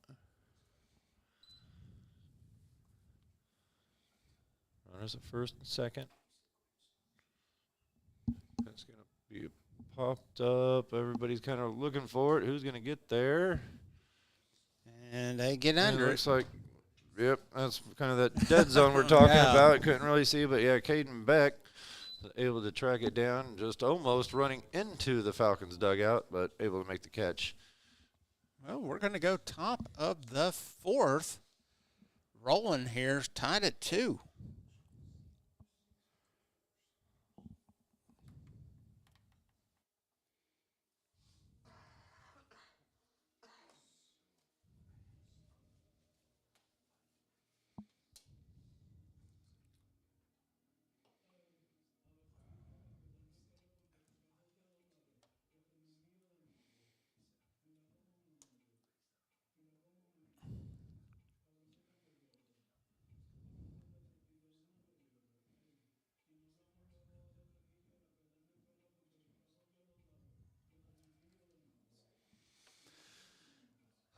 Runners at first and second. That's going to be popped up. Everybody's kind of looking for it. Who's going to get there? And they get And under it it. looks like, yep, that's kind of that dead zone we're talking Yeah. about. Couldn't really see, but yeah, Caden Beck able to track it down, just almost running into the Falcons dugout, but able to make the catch. Well, we're going to go top of the 4th. Rolling here, tied at 2.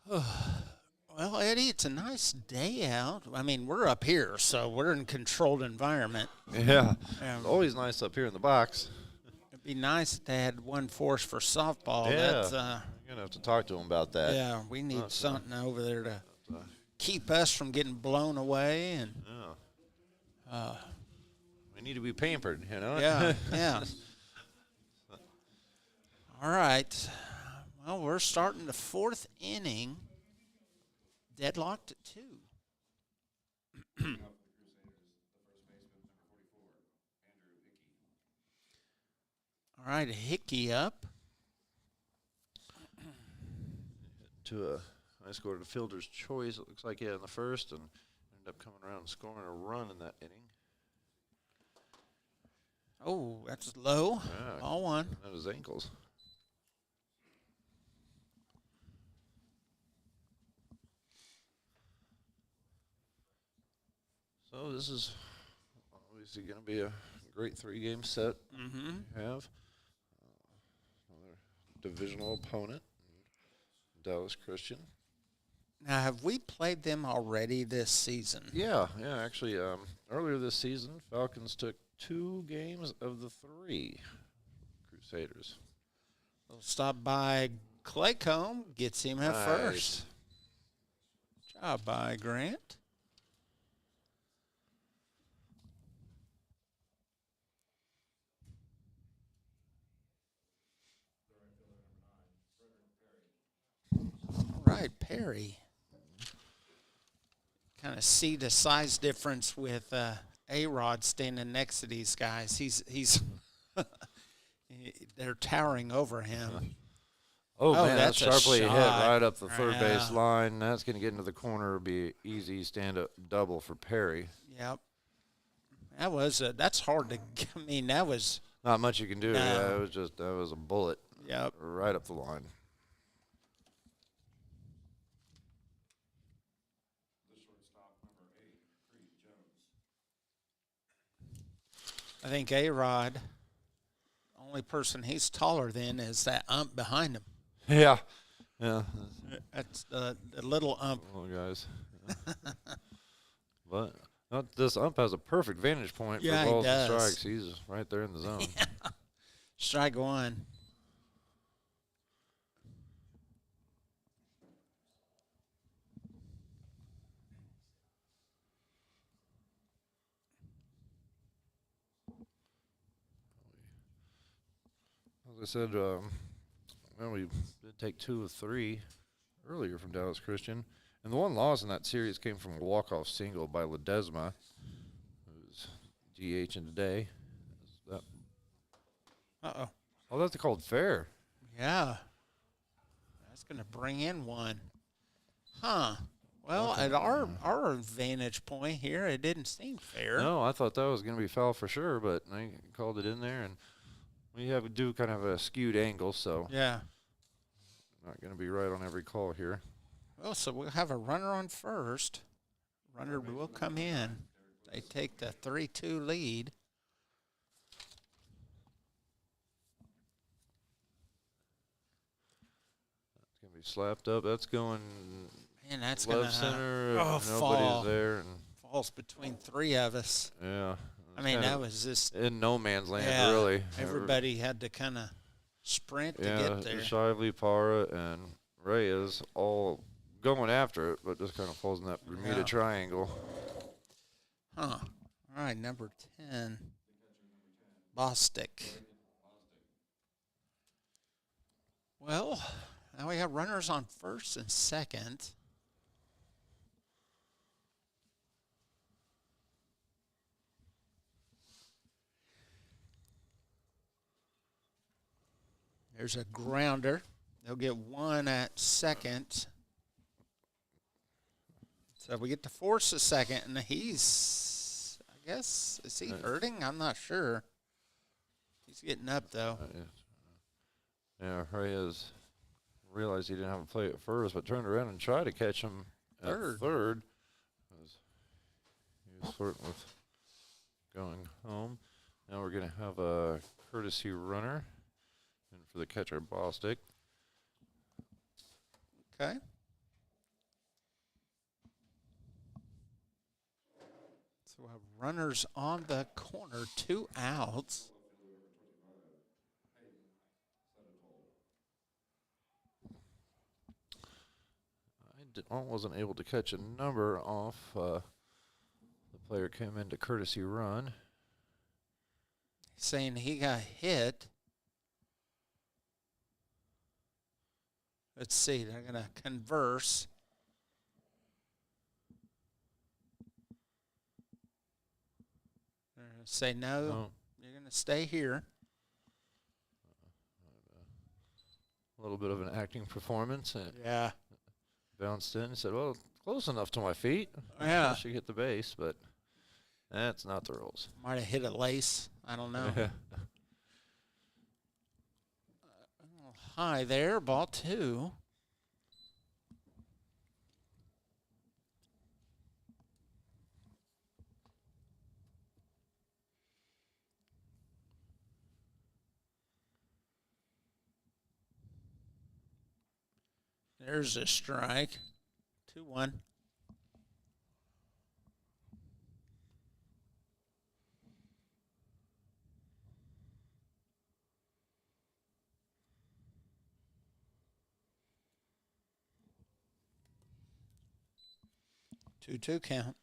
Well, Eddie, it's a nice day out. I mean, we're up here, so we're in a controlled environment. Yeah, Um, always nice up here in the box. Be nice if they had one for us for softball. Yeah. That's, You're going to have to talk to them about that. yeah, we need That's, something over there to uh, keep us from getting blown away. And Yeah. We need to be pampered, you know? yeah, yeah. All right. Well, we're starting the fourth inning, deadlocked at 2. All right, Hickey up. To I scored a fielder's choice, it looks like, in the first, and ended up coming around and scoring a run in that inning. Oh, that's low. Yeah, Ball 1. at his ankles. So this is obviously going to be a great 3-game set. Mm-hmm. We have another divisional opponent, Dallas Christian. Now, have we played them already this season? Yeah, actually, earlier this season, Falcons took 2 games of the 3 Crusaders. We'll stop by Claycomb, gets him at Nice. first. Job by Grant. All right, Perry. Kind of see the size difference with A-Rod standing next to these guys. He's they're towering over him. Oh, man, that's that's a sharply hit shot. right up the third base Yeah. line. That's going to get into the corner. Be easy stand-up double for Perry. Yep. That's hard to. I mean, that was. Not much you can do. No. Yeah, that was a bullet Yep. right up the line. I think A-Rod. Only person he's taller than is that ump behind him. Yeah. That's the little ump. Little guys. Yeah. But this ump has a perfect vantage point for Yeah, he balls and does. strikes. He's right there in the zone. Strike 1. As I said, well, we did take 2 of 3 earlier from Dallas Christian. And the one loss in that series came from a walk-off single by Ledesma, who's DH in today. Uh-oh. Oh, that's called fair. Yeah. That's going to bring in 1. Huh. Well, Okay. at our vantage point here, it didn't seem fair. No, I thought that was going to be foul for sure, but they called it in there. And we do kind of a skewed angle, so Yeah. not going to be right on every call here. Well, so we'll have a runner on first. Runner will come in. They take the 3-2 lead. It's going to be slapped up. That's going Man, that's going left to center. nobody's Nobody's there. And falls between 3 of us. yeah. I mean, that was just in no man's land, yeah, really. Everybody had to kind of sprint to Yeah, get there. Shively, Para, and Reyes all going after it, but just kind of falls in that Bermuda Yeah. Triangle. Huh. All right, number 10. Bostic. Well, now we have runners on first and second. There's a grounder. They'll get 1 at second. So we get to force a second, and he's, I guess, is he hurting? I'm not sure. He's getting up, though. Yeah, Reyes realized he didn't have a play at first, but turned around and tried to catch him at third. He was flirting with going home. Now we're going to have a courtesy runner in for the catcher, Bostic. Okay. So we have runners on the corner, 2 outs. wasn't able to catch a number off. The player came into courtesy run. Saying he got hit. Let's see. They're going to converse. They're going to say, no, you're going to stay here. A little bit of an acting performance. And Yeah. bounced in and said, well, close enough to my feet. Yeah. I should hit the base, but that's not the rules. Might have hit a lace. I don't know. High there, ball 2. There's a strike. 2-1. Two count.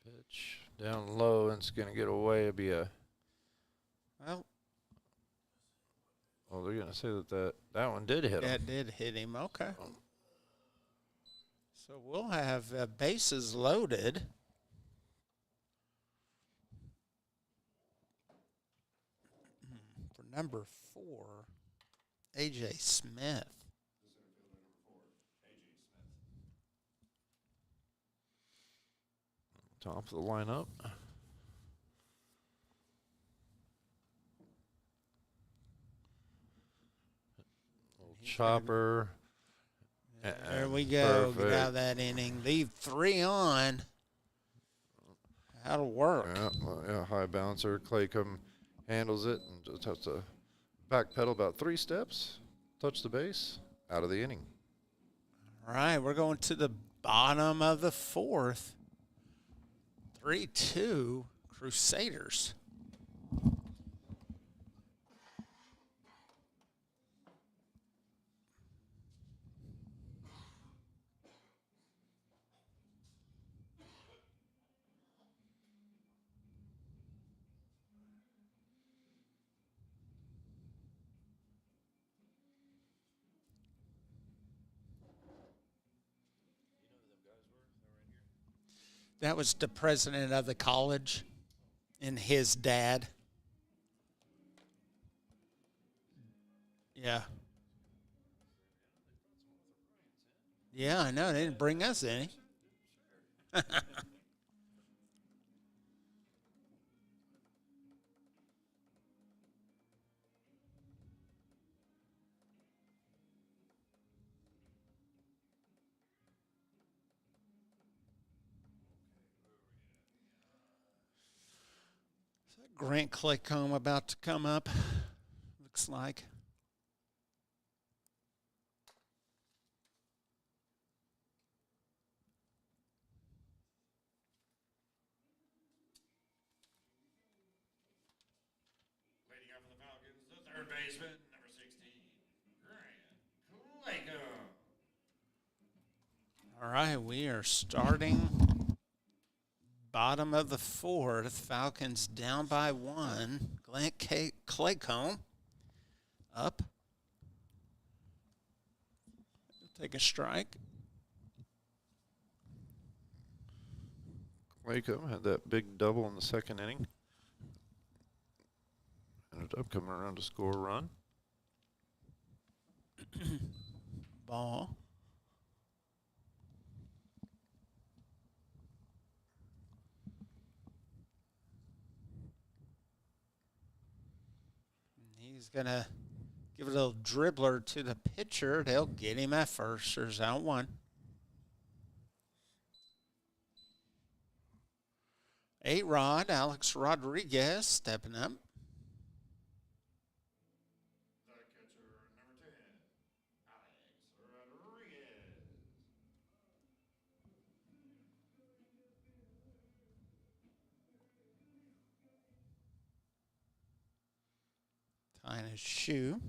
Pitch down low, and it's going to get away. It'll be a. Well, Well, they're going to say that one did hit him. that did hit him. Okay. So we'll have bases loaded. For number 4, A.J. Smith. Top of the lineup. Little chopper. There we go. Perfect. Get out of that inning. Leave 3 on. That'll work. Yeah, high bouncer. Claycomb handles it and just has to backpedal about 3 steps, touch the base, out of the inning. All right, we're going to the bottom of the 4th. 3-2 Crusaders. That was the president of the college and his dad. Yeah. Yeah, I know. They didn't bring us any. Grant Claycomb about to come up, looks like. Leading off for the Falcons, the third baseman, number 16, Grant Claycomb. All right, we are starting bottom of the 4th. Falcons down by 1. Grant Claycomb up. Take a strike. Claycomb had that big double in the 2nd inning. Ended up coming around to score a run. Ball. He's going to give a little dribbler to the pitcher. They'll get him at first. There's out 1. 8-Rod, Alex Rodriguez stepping up. The catcher, number 10, Alex Rodriguez. Tying his shoe.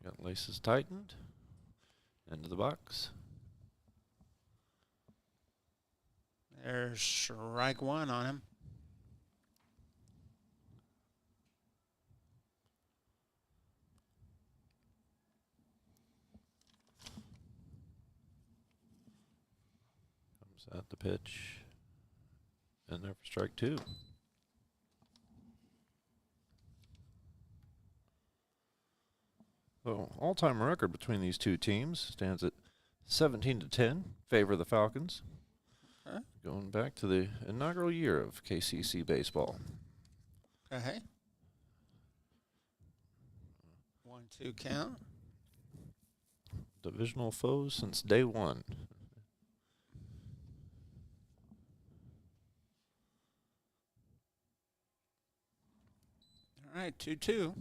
We got laces tightened. Into the box. There's strike one on him. Comes out the pitch. And there for strike two. So, all-time record between these two teams stands at 17-10, favor of the Falcons. Okay. Going back to the inaugural year of KCC baseball. Okay. 1-2 count. Divisional foes since day one. All right, 2-2.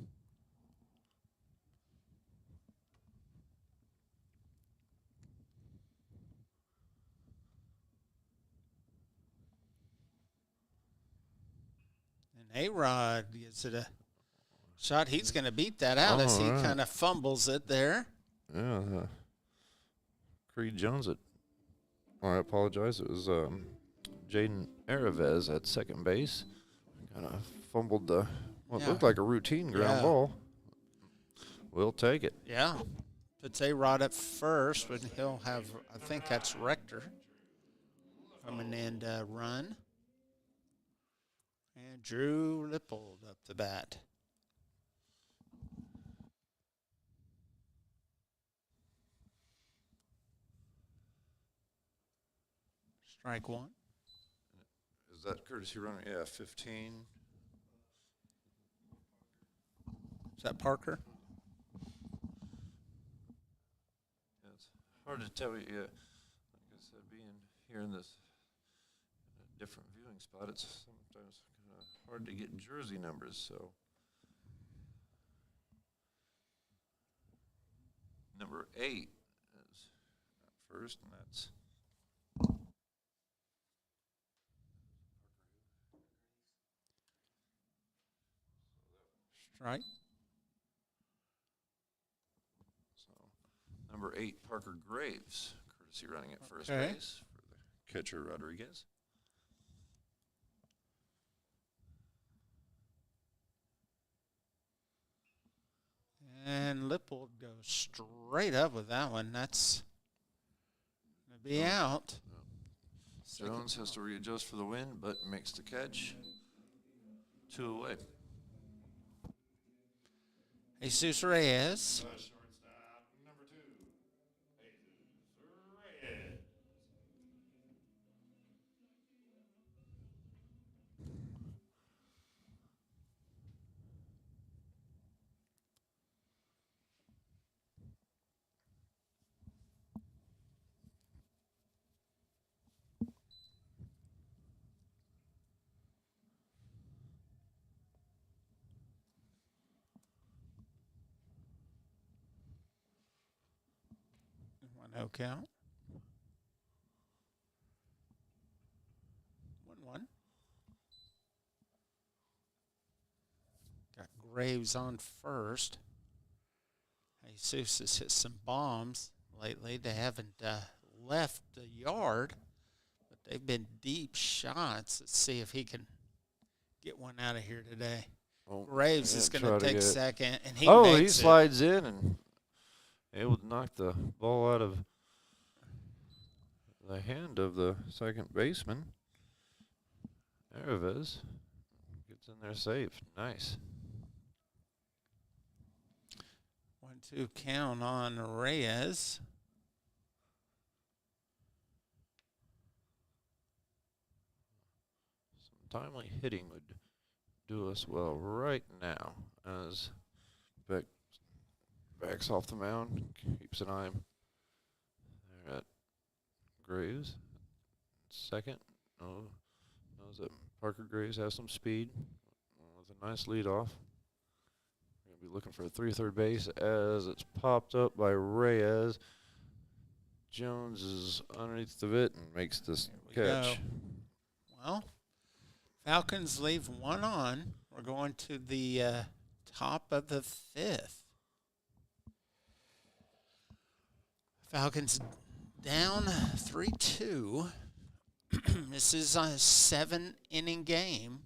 And A-Rod gets it a shot. He's going to beat that out as he kind of fumbles it there. Yeah. Creed Jones I apologize. It was Jaden Aravez at second base. Kind of fumbled the what looked like a routine ground ball. We'll take it. Yeah. Puts A-Rod at first, but he'll have, I think that's Rector coming in to run. And Drew Lippold up the bat. Strike one. Is that courtesy runner? Yeah, 15. Is that Parker? Yeah, it's hard to tell you. Yeah, like I said, being here in this different viewing spot, it's sometimes kind of hard to get jersey numbers. So number 8 is first, and that's Strike. so number 8, Parker Graves, courtesy running at first Okay. base for the catcher Rodriguez. And Lippold goes straight up with that one. That's going to be out. Jones has to readjust for the win, but makes the catch. 2 away. Jesus Reyes. Shortstop, number 2, Jesus Reyes. No count. 1-1. Got Graves on first. Jesus has hit some bombs lately. They haven't left the yard, but they've been deep shots. Let's see if he can get one out of here today. Oh, Graves is going to take second, and he he makes slides in and able to knock the ball out of the hand of the second baseman. Aravez gets in there safe. Nice. 1-2 count on Reyes. Some timely hitting would do us well right now as Beck backs off the mound, keeps an eye there at Graves. Second, knows that Parker Graves has some speed with a Nice lead off. We're going to be looking for a 3 third base as it's popped up by Reyes. Jones is underneath of it and makes this Here we catch. go. Well, Falcons leave one on. We're going to the top of the 5th. Falcons down 3-2. This is a 7-inning game.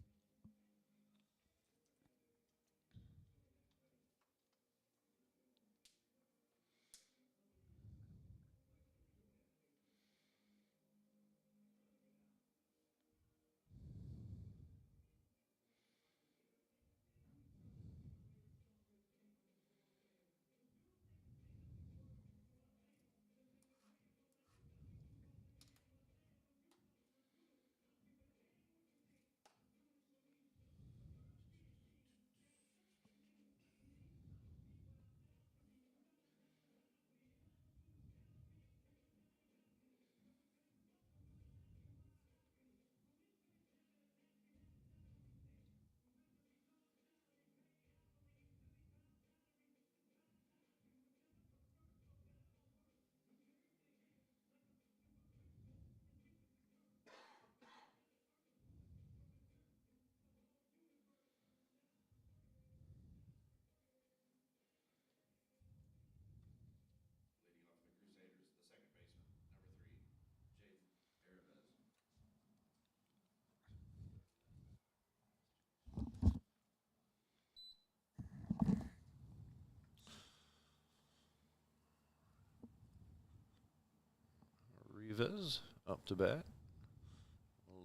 Rivas up to bat.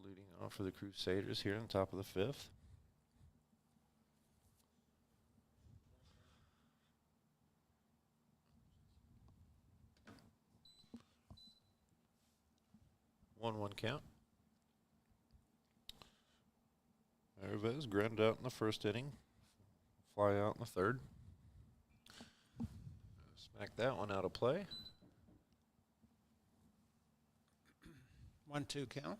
Leading off for the Crusaders here on top of the 5th. One count. Rivas grounded out in the first inning. Fly out in the third. Smack that one out of play. 1-2 count.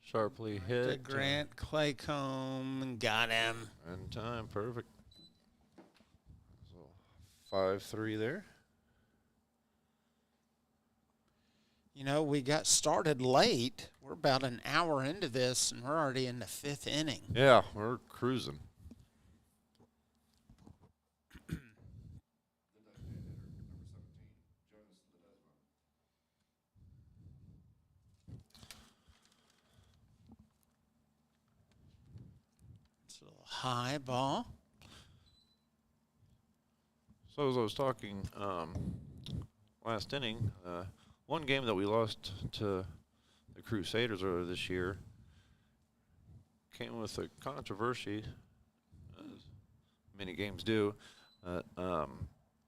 Sharply To hit. Grant Claycomb, got him. In time, perfect. So 5-3 there. You know, we got started late. We're about an hour into this, and we're already in the 5th inning. Yeah, we're cruising. It's a little high ball. So as I was talking last inning, one game that we lost to the Crusaders earlier this year came with a controversy, as many games do. Our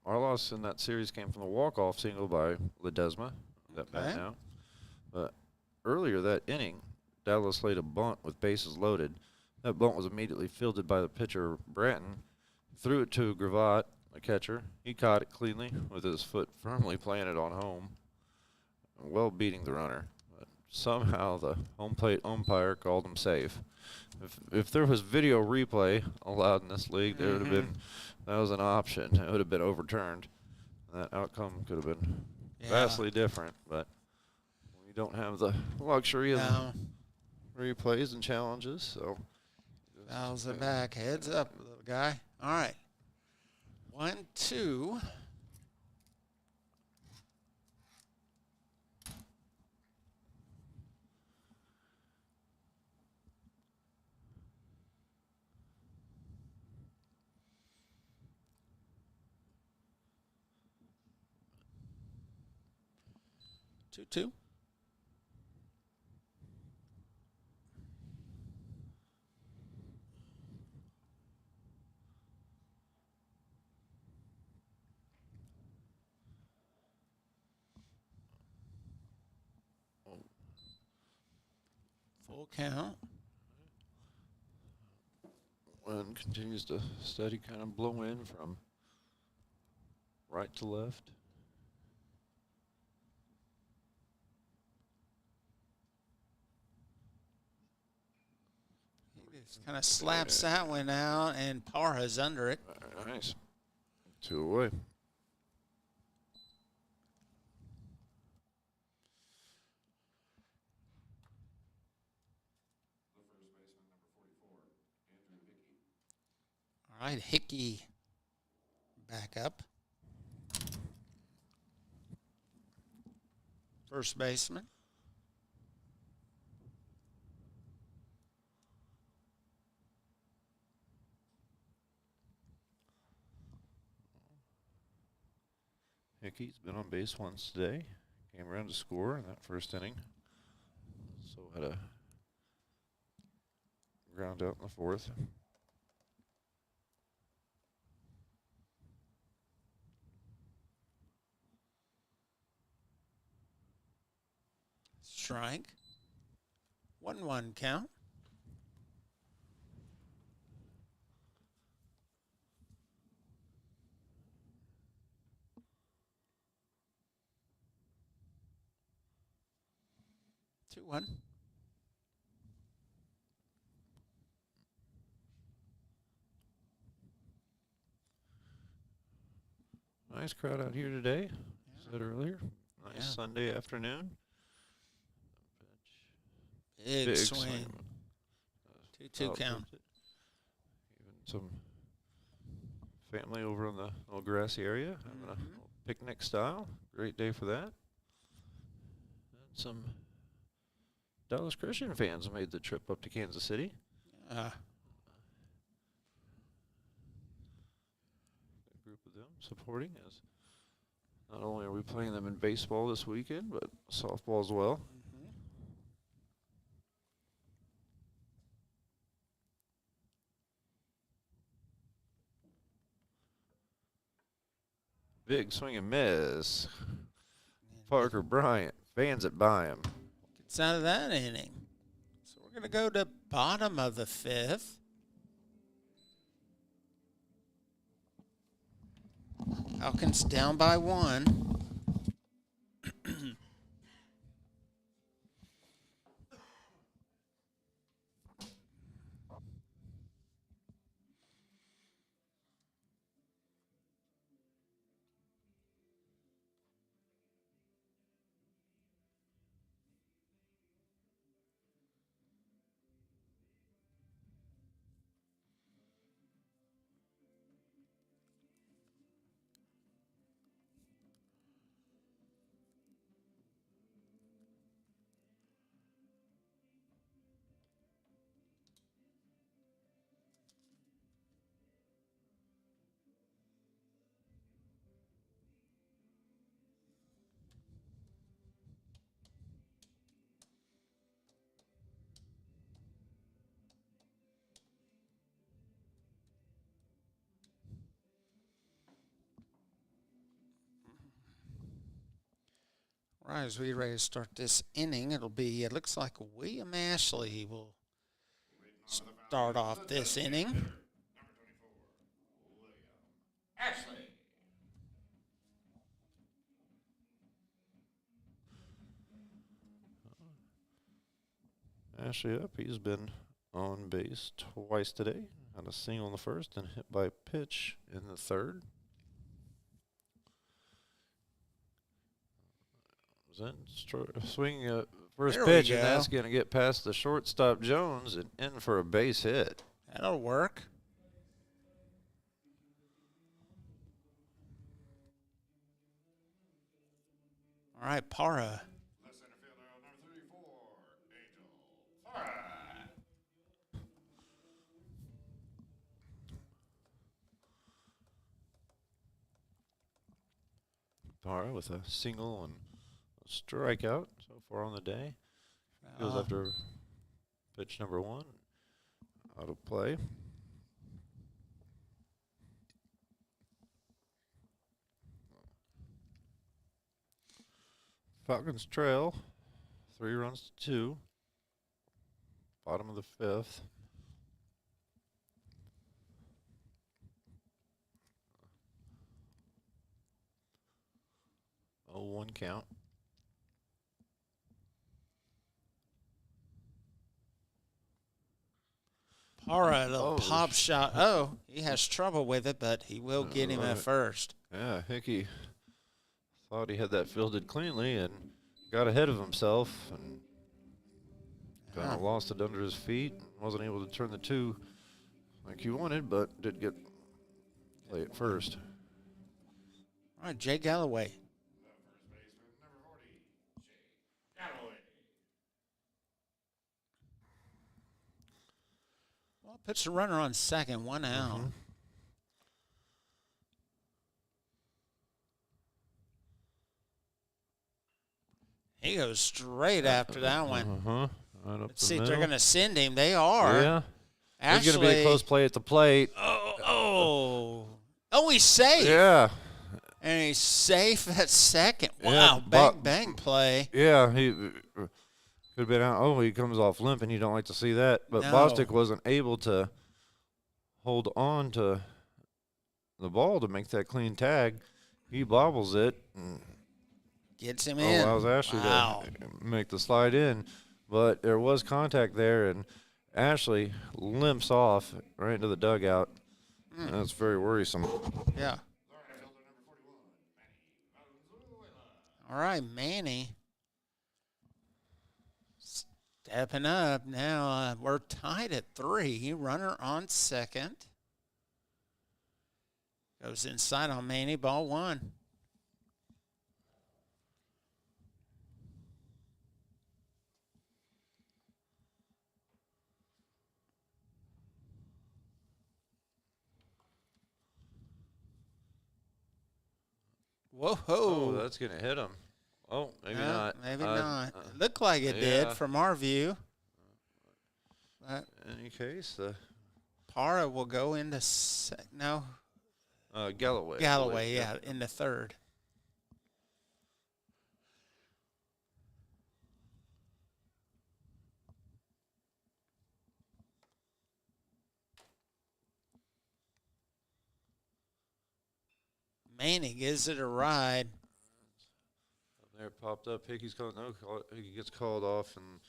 loss in that series came from the walk-off single by Ledesma, that bat now. But earlier that inning, Dallas laid a bunt with bases loaded. That bunt was immediately fielded by the pitcher, Bratton, threw it to Gravatt, the catcher. He caught it cleanly with his foot firmly planted on home, well beating the runner. But somehow the home plate umpire called him safe. If there was video replay allowed in this league, there would have been, that was an option. It would have been overturned. That outcome could have been vastly different, but we don't have the luxury of replays and challenges, so. Fouls it back. Heads up, little guy. All right. 1-2. Two. Full count. Wind continues to steady kind of blow in from right to left. He just kind of slaps that one out, and Parra's under it. Nice. 2 away. All right, Hickey back up. First baseman. Hickey's been on base once today. Came around to score in that first inning. So had a ground out in the fourth. Strike. 1-1 count. Two one. Nice crowd out here today. Yeah. Said earlier. Nice Yeah. Sunday afternoon. Big swing. 2-2 count. Even some family over on the little grassy area having a little picnic style. Great day for that. And some Dallas Christian fans made the trip up to Kansas City. A group of them supporting us. Not only are we playing them in baseball this weekend, but softball as well. Big swing and miss. Parker Bryant fans it by him. Gets out of that inning. So we're going to go to bottom of the fifth. Falcons down by 1. Right, as we ready to start this inning, it'll be, it looks like William Ashley will start off this inning. Number 24, William Ashley. Ashley up. He's been on base twice today. Had a single in the first and hit by pitch in the third. Was in swinging first There we pitch, and go. that's going to get past the shortstop Jones and in for a base hit. That'll work. All right, Parra. Left center fielder, number 34, Angel Farah. Parra with a single and a strikeout so far on the day. Goes after pitch number 1. Out of play. Falcons trail 3 runs to 2. Bottom of the 5th. 0-1 count. Para, a little Oh, pop shot. Oh, he has trouble with it, but he will get him at first. Yeah, Hickey thought he had that fielded cleanly and got ahead of himself and kind of lost it under his feet. Wasn't able to turn the two like he wanted, but did get play at first. All right, Jay Galloway. The first baseman, number 40, Jay Galloway. Well, puts the runner on second, 1 out. He goes straight after that one. Right up Let's the see if middle. they're going to send him. They are. Yeah. Ashley. There's going to be a close play at the plate. Oh, he's safe. Yeah. And he's safe at second. Yeah, Wow, bang play. Yeah, he could have been out. Oh, he comes off limp, and you don't like to see that. But No. Bostic wasn't able to hold on to the ball to make that clean tag. He bobbles it. And Gets him in. allows Ashley to make the slide in. But there was contact there, and Ashley limps off right into the dugout. That's very worrisome. Yeah. The right fielder, number 41, Manny Valenzuela. All right, Manny. Stepping up now. We're tied at 3. Runner on second. Goes inside on Manny. Ball 1. Whoa. Oh, that's going to hit him. Oh, maybe not. Maybe not. It looked like it did from our view. But In any case, Para will go into Galloway. Galloway, yeah, in the third. Manny gives it a ride. There it popped up. Hickey's called. No, Hickey gets called off, and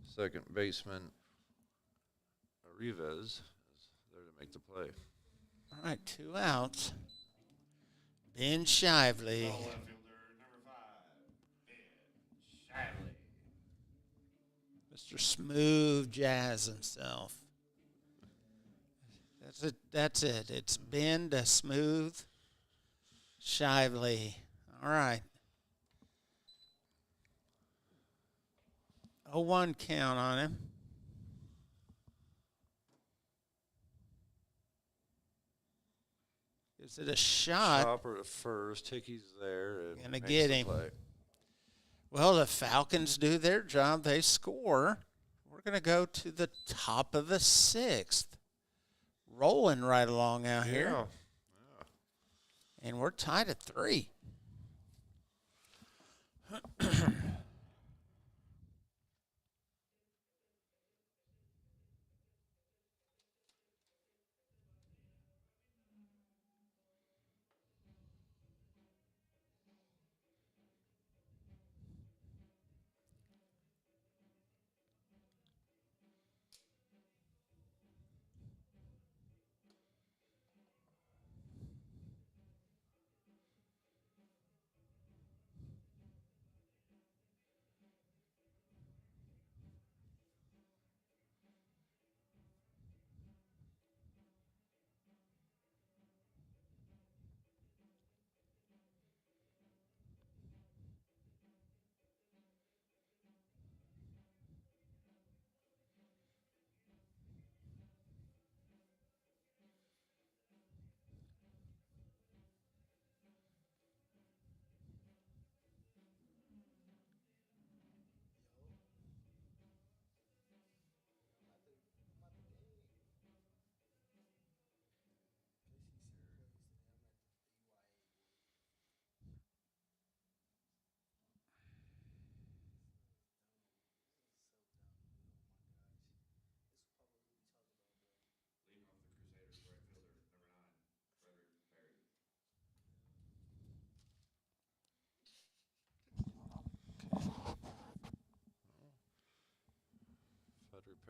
second baseman Rivas is there to make the play. All right, 2 outs. Ben Shively. The left fielder, number 5, Ben Shively. Mr. Smooth Jazz himself. That's it. It's Ben to Smooth Shively. All right. 0-1 count on him. Gives it a shot. Chopper at first. Hickey's there. And Gonna makes get the him. play. Well, the Falcons do their job. They score. We're going to go to the top of the 6th. Rolling right along out here. Yeah. And we're tied at 3.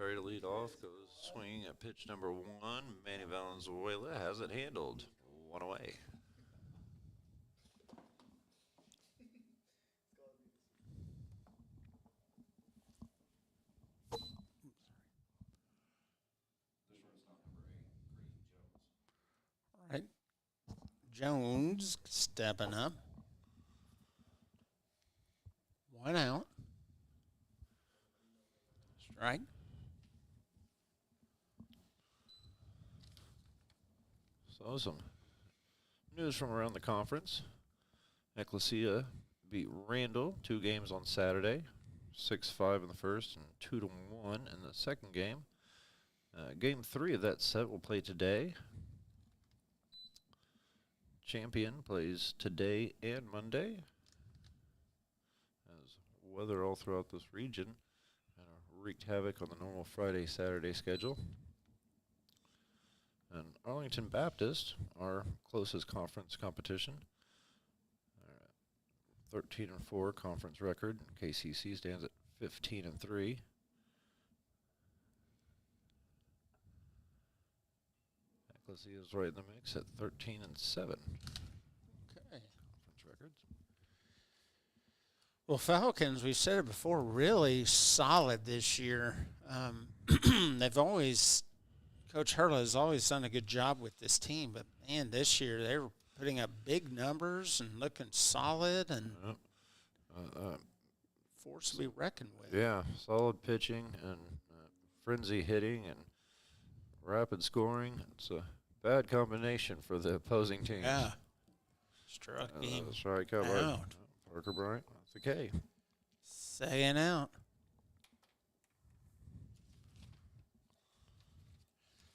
Perry to lead off, goes swinging at pitch number 1. Manny Valenzuela has it handled. 1 away. All right. Jones stepping up. 1 out. Strike. So some news from around the conference. Ecclesia beat Randall 2 games on Saturday, 6-5 in the first and 2-1 in the second game. Game 3 of that set will play today. Champion plays today and Monday. As weather all throughout this region wreaked havoc on the normal Friday-Saturday schedule. And Arlington Baptist, our closest conference competition, 13-4 conference record. KCC stands at 15-3. Ecclesia is right in the mix at 13-7. Okay. Conference records. Well, Falcons, we've said it before, really solid this year. They've always, Coach Hurla has always done a good job with this team, but man, this year they were putting up big numbers and looking solid and force to be reckoned with. Yeah, solid pitching and frenzy hitting and rapid scoring. It's a bad combination for the opposing team. Yeah. Struck him Strikeout by out. Parker Bryant. That's a K. Saying out.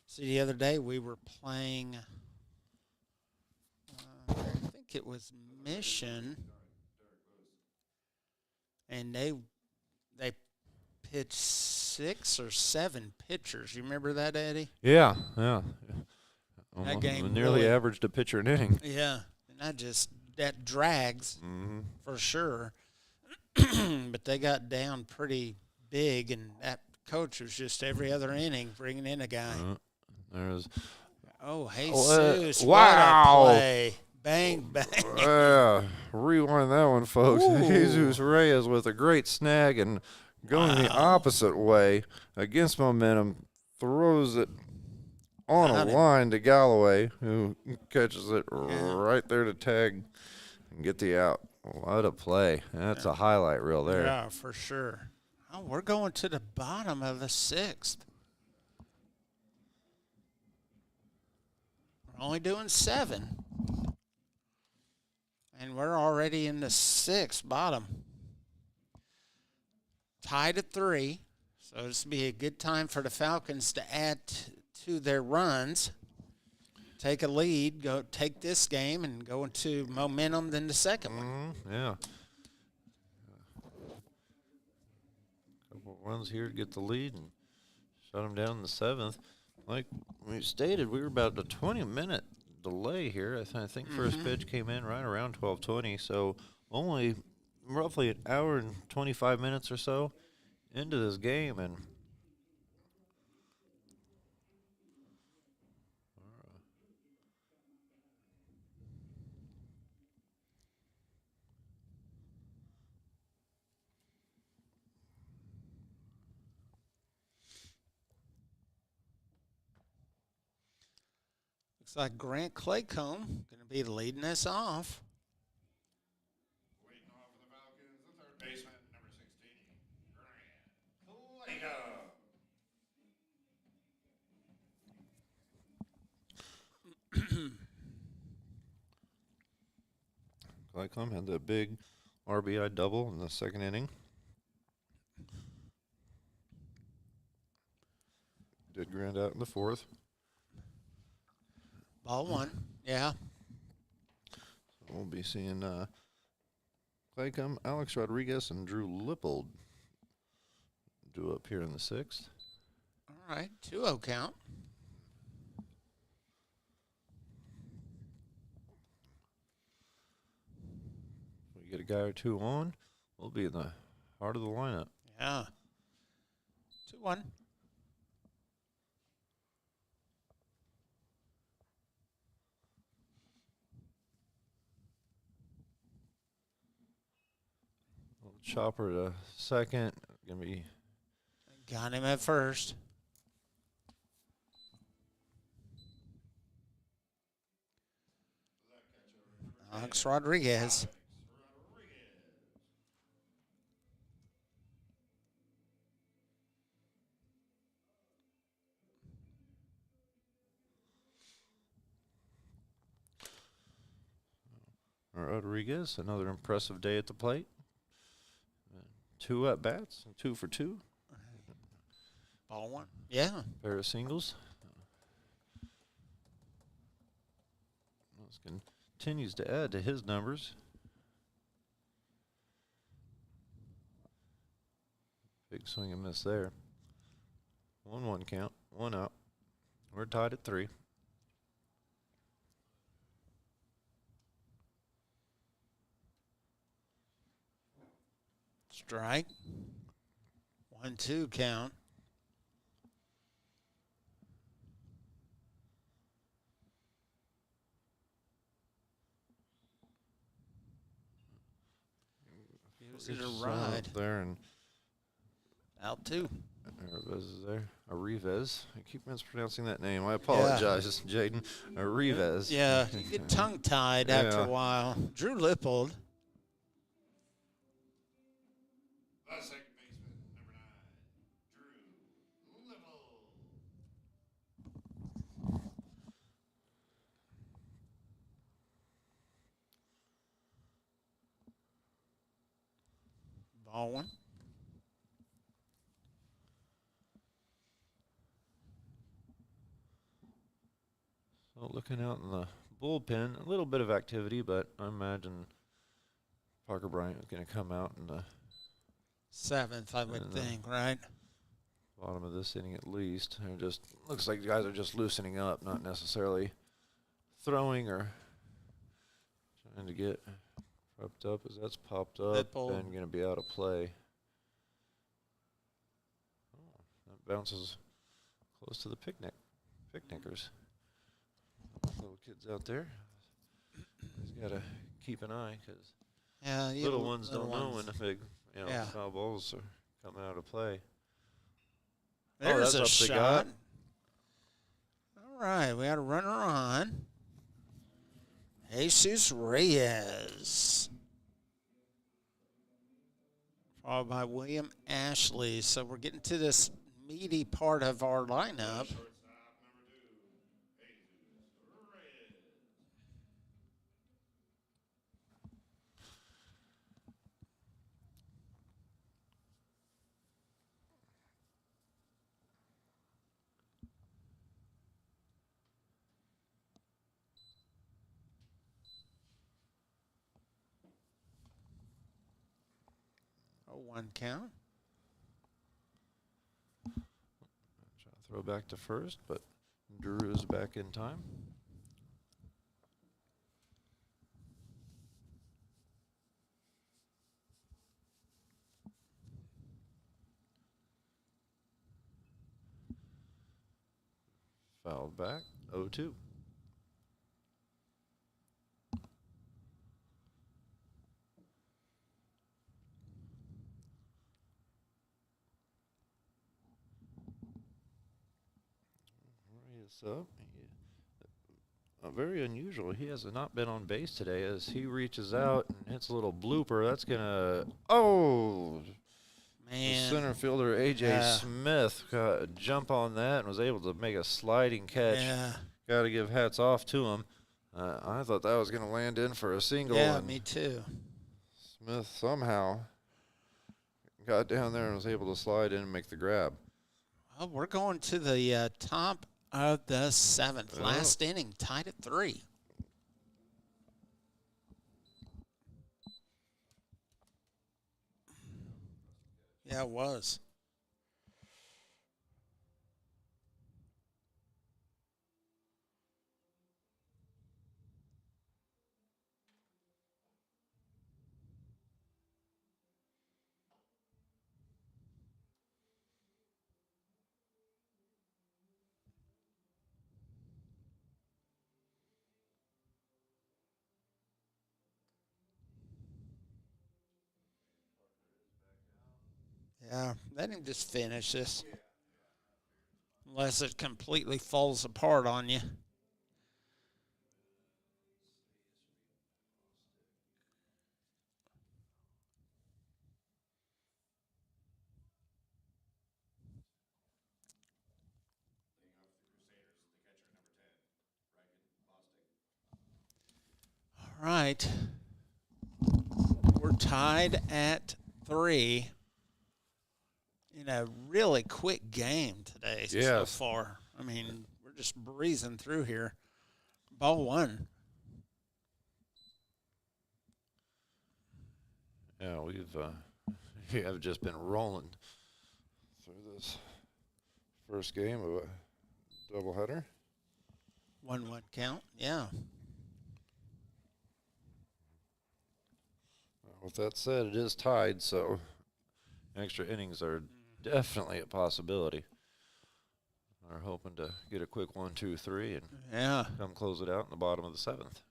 See, the other day we were playing, I think it was Mission, and they pitched 6 or 7 pitchers. You remember that, Eddie? Yeah. That game nearly really averaged a pitcher an inning. Yeah, and that drags for sure. But they got down pretty big, and that coach was just every other inning bringing in a guy. There's Jesus, wow. What a play. Bang, bang. Rewind that one, folks. Ooh. Jesus Reyes with a great snag and going the opposite way against momentum, throws it on a line to Galloway, who catches it right there to tag and get the out. What a play. That's a highlight reel there. Yeah, for sure. Oh, we're going to the bottom of the 6th. We're only doing 7. And we're already in the 6th bottom. Tied at 3. So this will be a good time for the Falcons to add to their runs. Take a lead, go take this game, and go into momentum than the second one. Yeah. Couple runs here to get the lead and shut them down in the 7th. Like we stated, we were about a 20-minute delay here. I think first pitch came in right around 12:20, so only roughly an hour and 25 minutes or so into this game, and Looks like Grant Claycomb going to be leading us off. Leading off for the Falcons, the third baseman, number 16, Grant Glycom had that big RBI double in the second inning. Did ground out in the 4th. Ball 1, yeah. So we'll be seeing Claycomb, Alex Rodriguez, and Drew Lippold due up here in the 6th. All right, 2-0 count. We get a guy or two on, we'll be in the heart of the lineup. Yeah. 2-1. Chopper to second. Gonna be Got him at first. Alex Rodriguez. Rodriguez. Another impressive day at the plate. 2 at bats, 2 for 2. Ball one. Yeah. Pair of singles. This continues to add to his numbers. Big swing and miss there. 1-1 count, 1 out. We're tied at 3. Strike. 1-2 count. Gives it a ride. There and Out 2. Arrivez is there. Arrivez. I keep mispronouncing that name. I apologize, Jaden. Arrivez. Yeah, you get tongue-tied after a while. Drew Lippold. The second baseman, number 9, Drew Little. Ball one. So looking out in the bullpen, a little bit of activity, but I imagine Parker Bryant is going to come out in the 7th, I would think, right? bottom of this inning at least. It just looks like the guys are just loosening up, not necessarily throwing or trying to get prepped up as that's popped up Lippold. and going to be out of play. Oh, that bounces close to the picnickers. Little kids out there. He's got to keep an eye because little ones don't know when the big foul balls are coming out of play. There's that's a up shot. All right, we got a runner on. Jesus Reyes. Followed by William Ashley. So we're getting to this meaty part of our lineup. Shortstop, number 2, Jesus Reyes. Oh, 1 count. Try to throw back to first, but Drew is back in time. Fouled back, 0-2. Up. Very unusual. He has not been on base today as he reaches out and hits a little blooper. That's going to, the center fielder A.J. Smith got a jump on that and was able to make a sliding catch. Yeah. Got to give hats off to him. I thought that was going to land in for a single. Yeah, me too. Smith somehow got down there and was able to slide in and make the grab. Well, we're going to the top of the 7th. Last inning, tied at 3. Yeah, it was. Yeah, let him just finish this. Unless it completely falls apart on you. All right. We're tied at 3 in a really quick game today so Yes. far. I mean, we're just breezing through here. Ball 1. Yeah, we have just been rolling through this first game of a doubleheader. 1-1 count. Yeah. With that said, it is tied, so extra innings are definitely a possibility. We're hoping to get a quick 1, 2, 3 and Yeah. come close it out in the bottom of the 7th.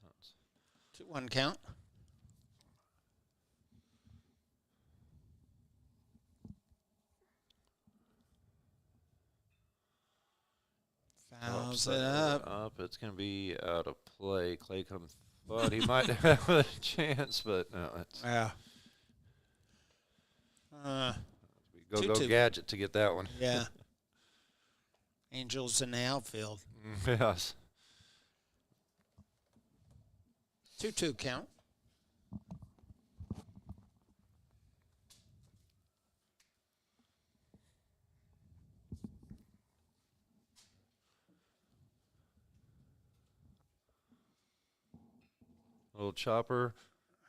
2-1 count. Fouls it up. It's going to be out of play. Clay thought he might have a chance, but no. It's Yeah. go 2-2. Gadget to get that one. Yeah. Angels in the outfield. Yes. 2-2 count. Little chopper.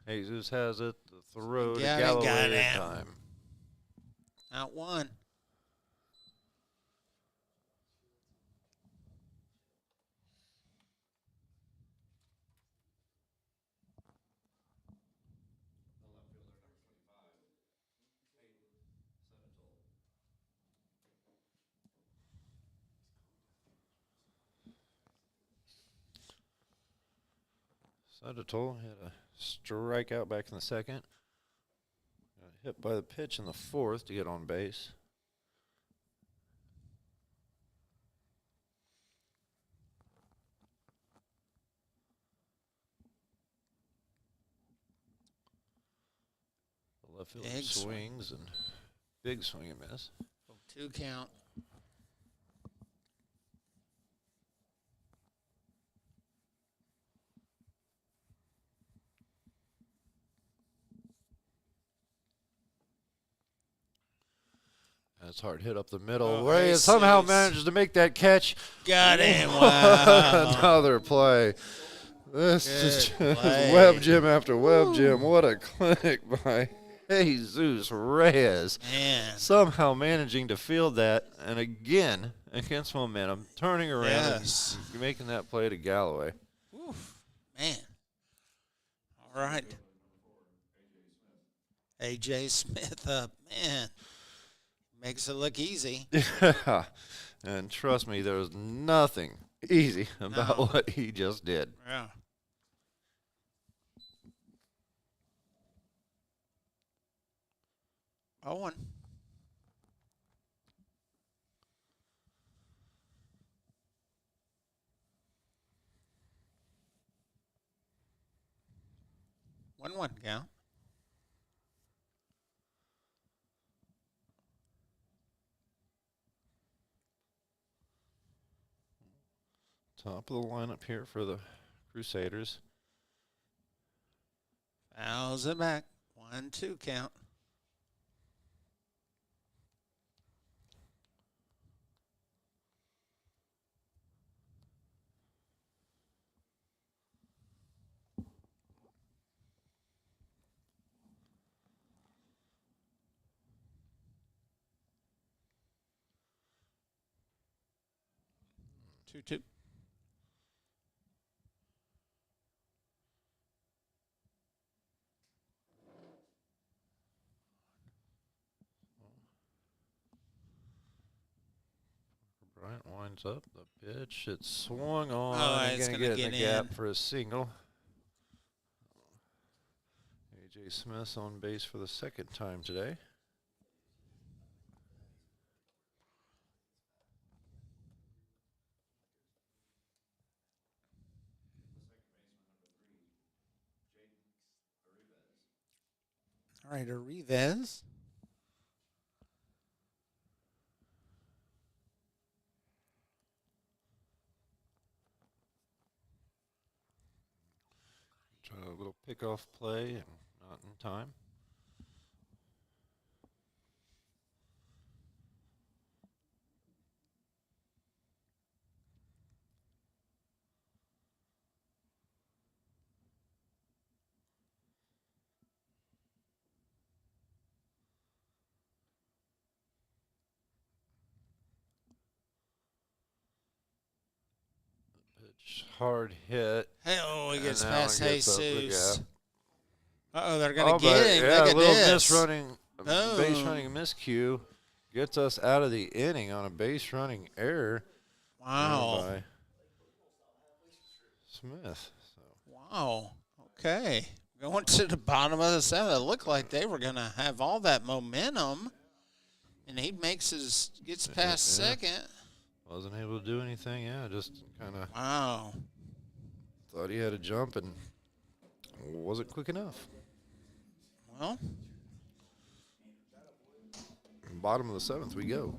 Jesus has it. The throw to Got it, Galloway got in it. time. Out 1. Sadatola had a strikeout back in the 2nd. Got hit by the pitch in the 4th to get on base. The left fielder Big swings and big swing and miss. 2 count. That's hard hit up the middle. Oh, Ray Jesus. somehow manages to make that catch. Got him. Wow. Another play. This is Good just play. web gym after web gym. What a clinic by Jesus Reyes. Man. Somehow managing to field that, and again, against momentum, turning around Yes. and making that play to Galloway. Oof. Man. All right. A.J. Smith up. Man. Makes it look easy. Yeah. And trust me, there was nothing easy about No. what he just did. Yeah. Owen. One count. Top of the lineup here for the Crusaders. Fouls it back. 1-2 count. Two. Bryant winds up the pitch. It's swung on. Oh, and it's gonna gonna get in get the gap in. for a single. A.J. Smith on base for the 2nd time today. All right, a revis. Try a little pickoff play and not in time. Pitch hard hit. Hey, oh, he And gets now past it gets up the Jesus. gap. Uh-oh, they're going to but get him. yeah, Look a at little this. base Boom. running miscue gets us out of the inning on a base running error. Wow. By Smith. So. Wow. Okay. Going to the bottom of the seventh. It looked like they were going to have all that momentum. And he gets past second. Wasn't able to do anything. Yeah, just kind of Wow. thought he had a jump and wasn't quick enough. Well, Bottom of the seventh we go.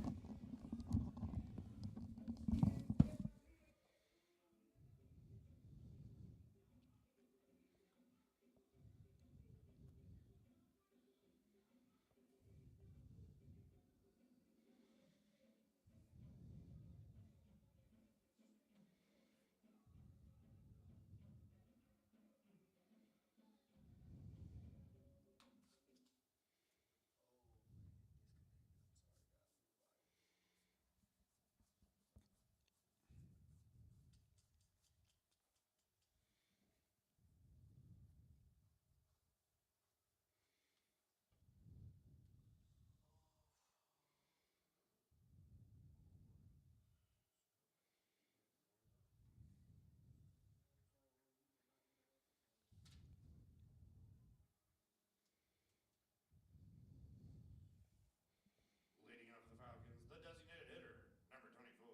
Leading off the Falcons, the designated hitter, number 24,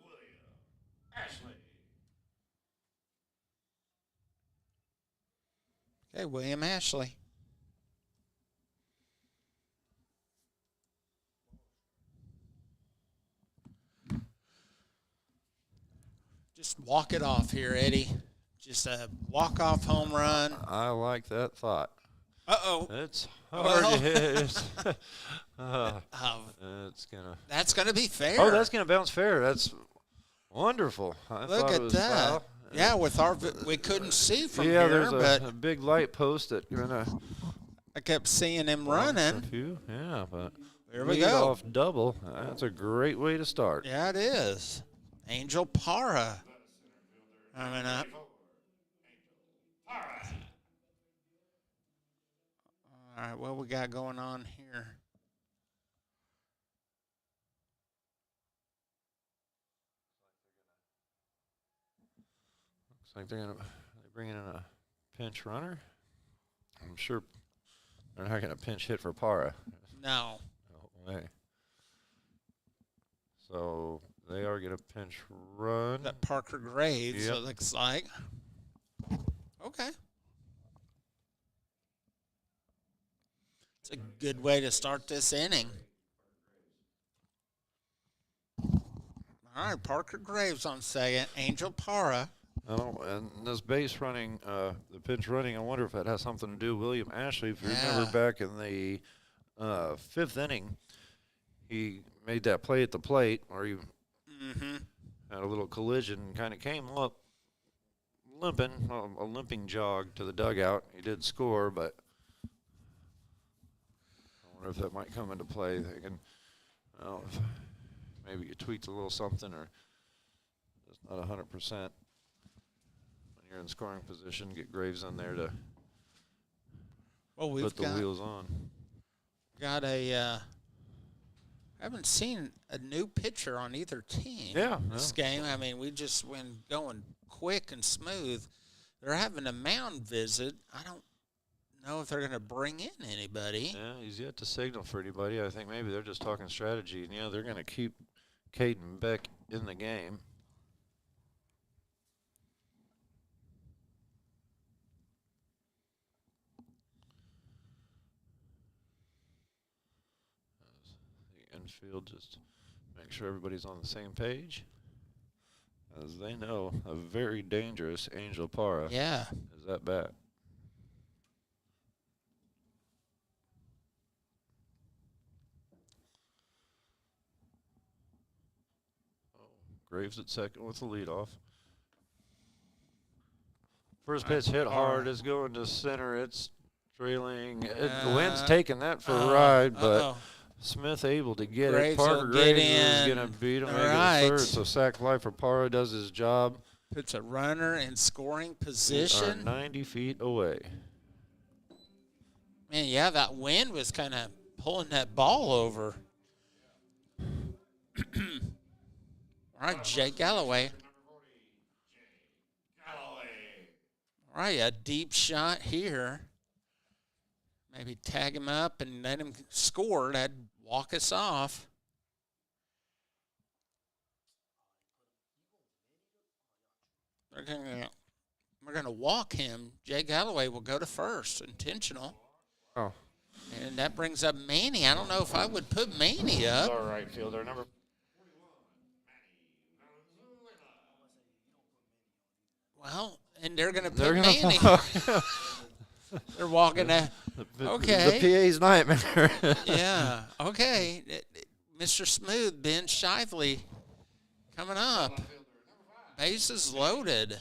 William Ashley. okay, William Ashley. Just walk it off here, Eddie. Just a walk-off home run. I like that thought. Uh-oh. It's hard Well. to hit. It's gonna. That's going to be fair. Oh, that's gonna bounce fair. That's wonderful. I Look thought at it was that. foul. Yeah, with we couldn't see from Yeah, here, there's but a big light post that gonna. I kept seeing him running. Yeah, but There we lead go. off double. That's a great way to start. Yeah, it is. Angel Para coming up. All right, what we got going on here? Looks like they're bringing in a pinch runner. I'm sure they're not gonna pinch hit for Para. No. No way. So they are gonna pinch run. That Parker Graves, Yep. it looks like. Okay. It's a good way to start this inning. All right, Parker Graves on second. Angel Para. And this base running, the pinch running, I wonder if that has something to do with William Ashley. If you remember Yeah. back in the fifth inning, he made that play at the plate where he had a little collision and kind of came up limping, a limping jog to the dugout. He did score, but I wonder if that might come into play. They can, maybe you tweaked a little something or just not 100%. You're in scoring position, get Graves in there to Well, we've put the got wheels on. I haven't seen a new pitcher on either team. Yeah, This game, I mean, we just went going quick and smooth. They're having a mound visit. I don't know if they're going to bring in anybody. Yeah, he's yet to signal for anybody. I think maybe they're just talking strategy. And, they're going to keep Caden Beck in the game. field just make sure everybody's on the same page. As they know, a very dangerous Angel Para Yeah. is that bat. Graves at second with the leadoff. First pitch hit hard, is going to center. It's trailing. The wind's taking that for a ride, but Smith able to get Graves it. Parker will get Graves is in. going to beat him. All Make it right. third. So sac fly for Parra does his job. Puts a runner in scoring We are position. 90 feet away. Man, yeah, that wind was kind of pulling that ball over. All right, Jay Galloway. All right, a deep shot here. Maybe tag him up and let him score. That'd walk us off. We're gonna walk him. Jay Galloway will go to first, intentional. Oh. And that brings up Manny. I don't know if I would put Manny up. Our right fielder, number 41, Well, and they're gonna put They're going Manny. to They're walking that. Okay. The PA's nightmare. Yeah. Okay. Mr. Smooth, Ben Shively, coming up. Bases loaded.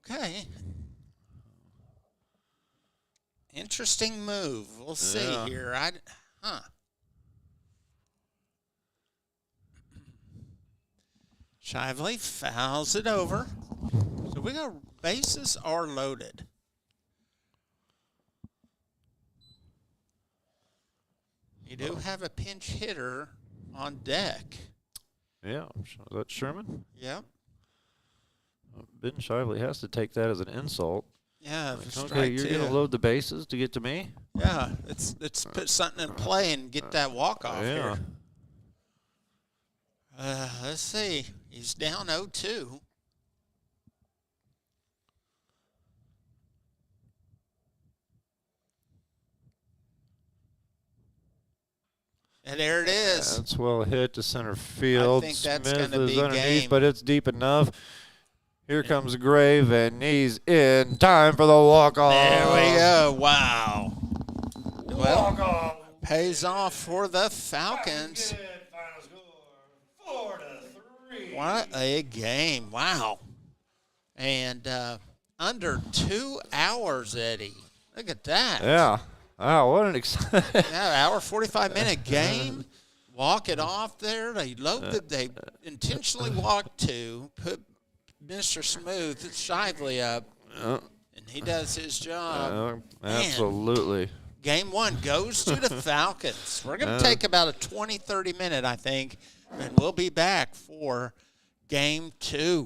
Okay. Interesting move. We'll see Yeah. here. Shively fouls it over. So we got bases are loaded. You do have a pinch hitter on deck. Yeah, that's Sherman. Yep. Ben Shively has to take that as an insult. Yeah. Like, strike okay, you're two. going to load the bases to get to me? Yeah. Let's put something in play and get that walk off Yeah. here. Let's see. He's down 0-2. And there it is. That's well hit to center field. I think that's Smith gonna is be underneath, game. but it's deep enough. Here comes Grave, and he's in. Time for the walk-off. There we go. Wow. Well, pays off for the Falcons. Final score 4-3. What a game. Wow. And under 2 hours, Eddie. Look at that. Yeah. Wow, what an exciting. Yeah, hour 45-minute game. Walk it off there. They loaded. They intentionally walked two, put Mr. Smooth Shively up, and he does his job. Absolutely. Game one goes to the Falcons. We're going to take about a 20, 30 minute, I think, and we'll be back for game two.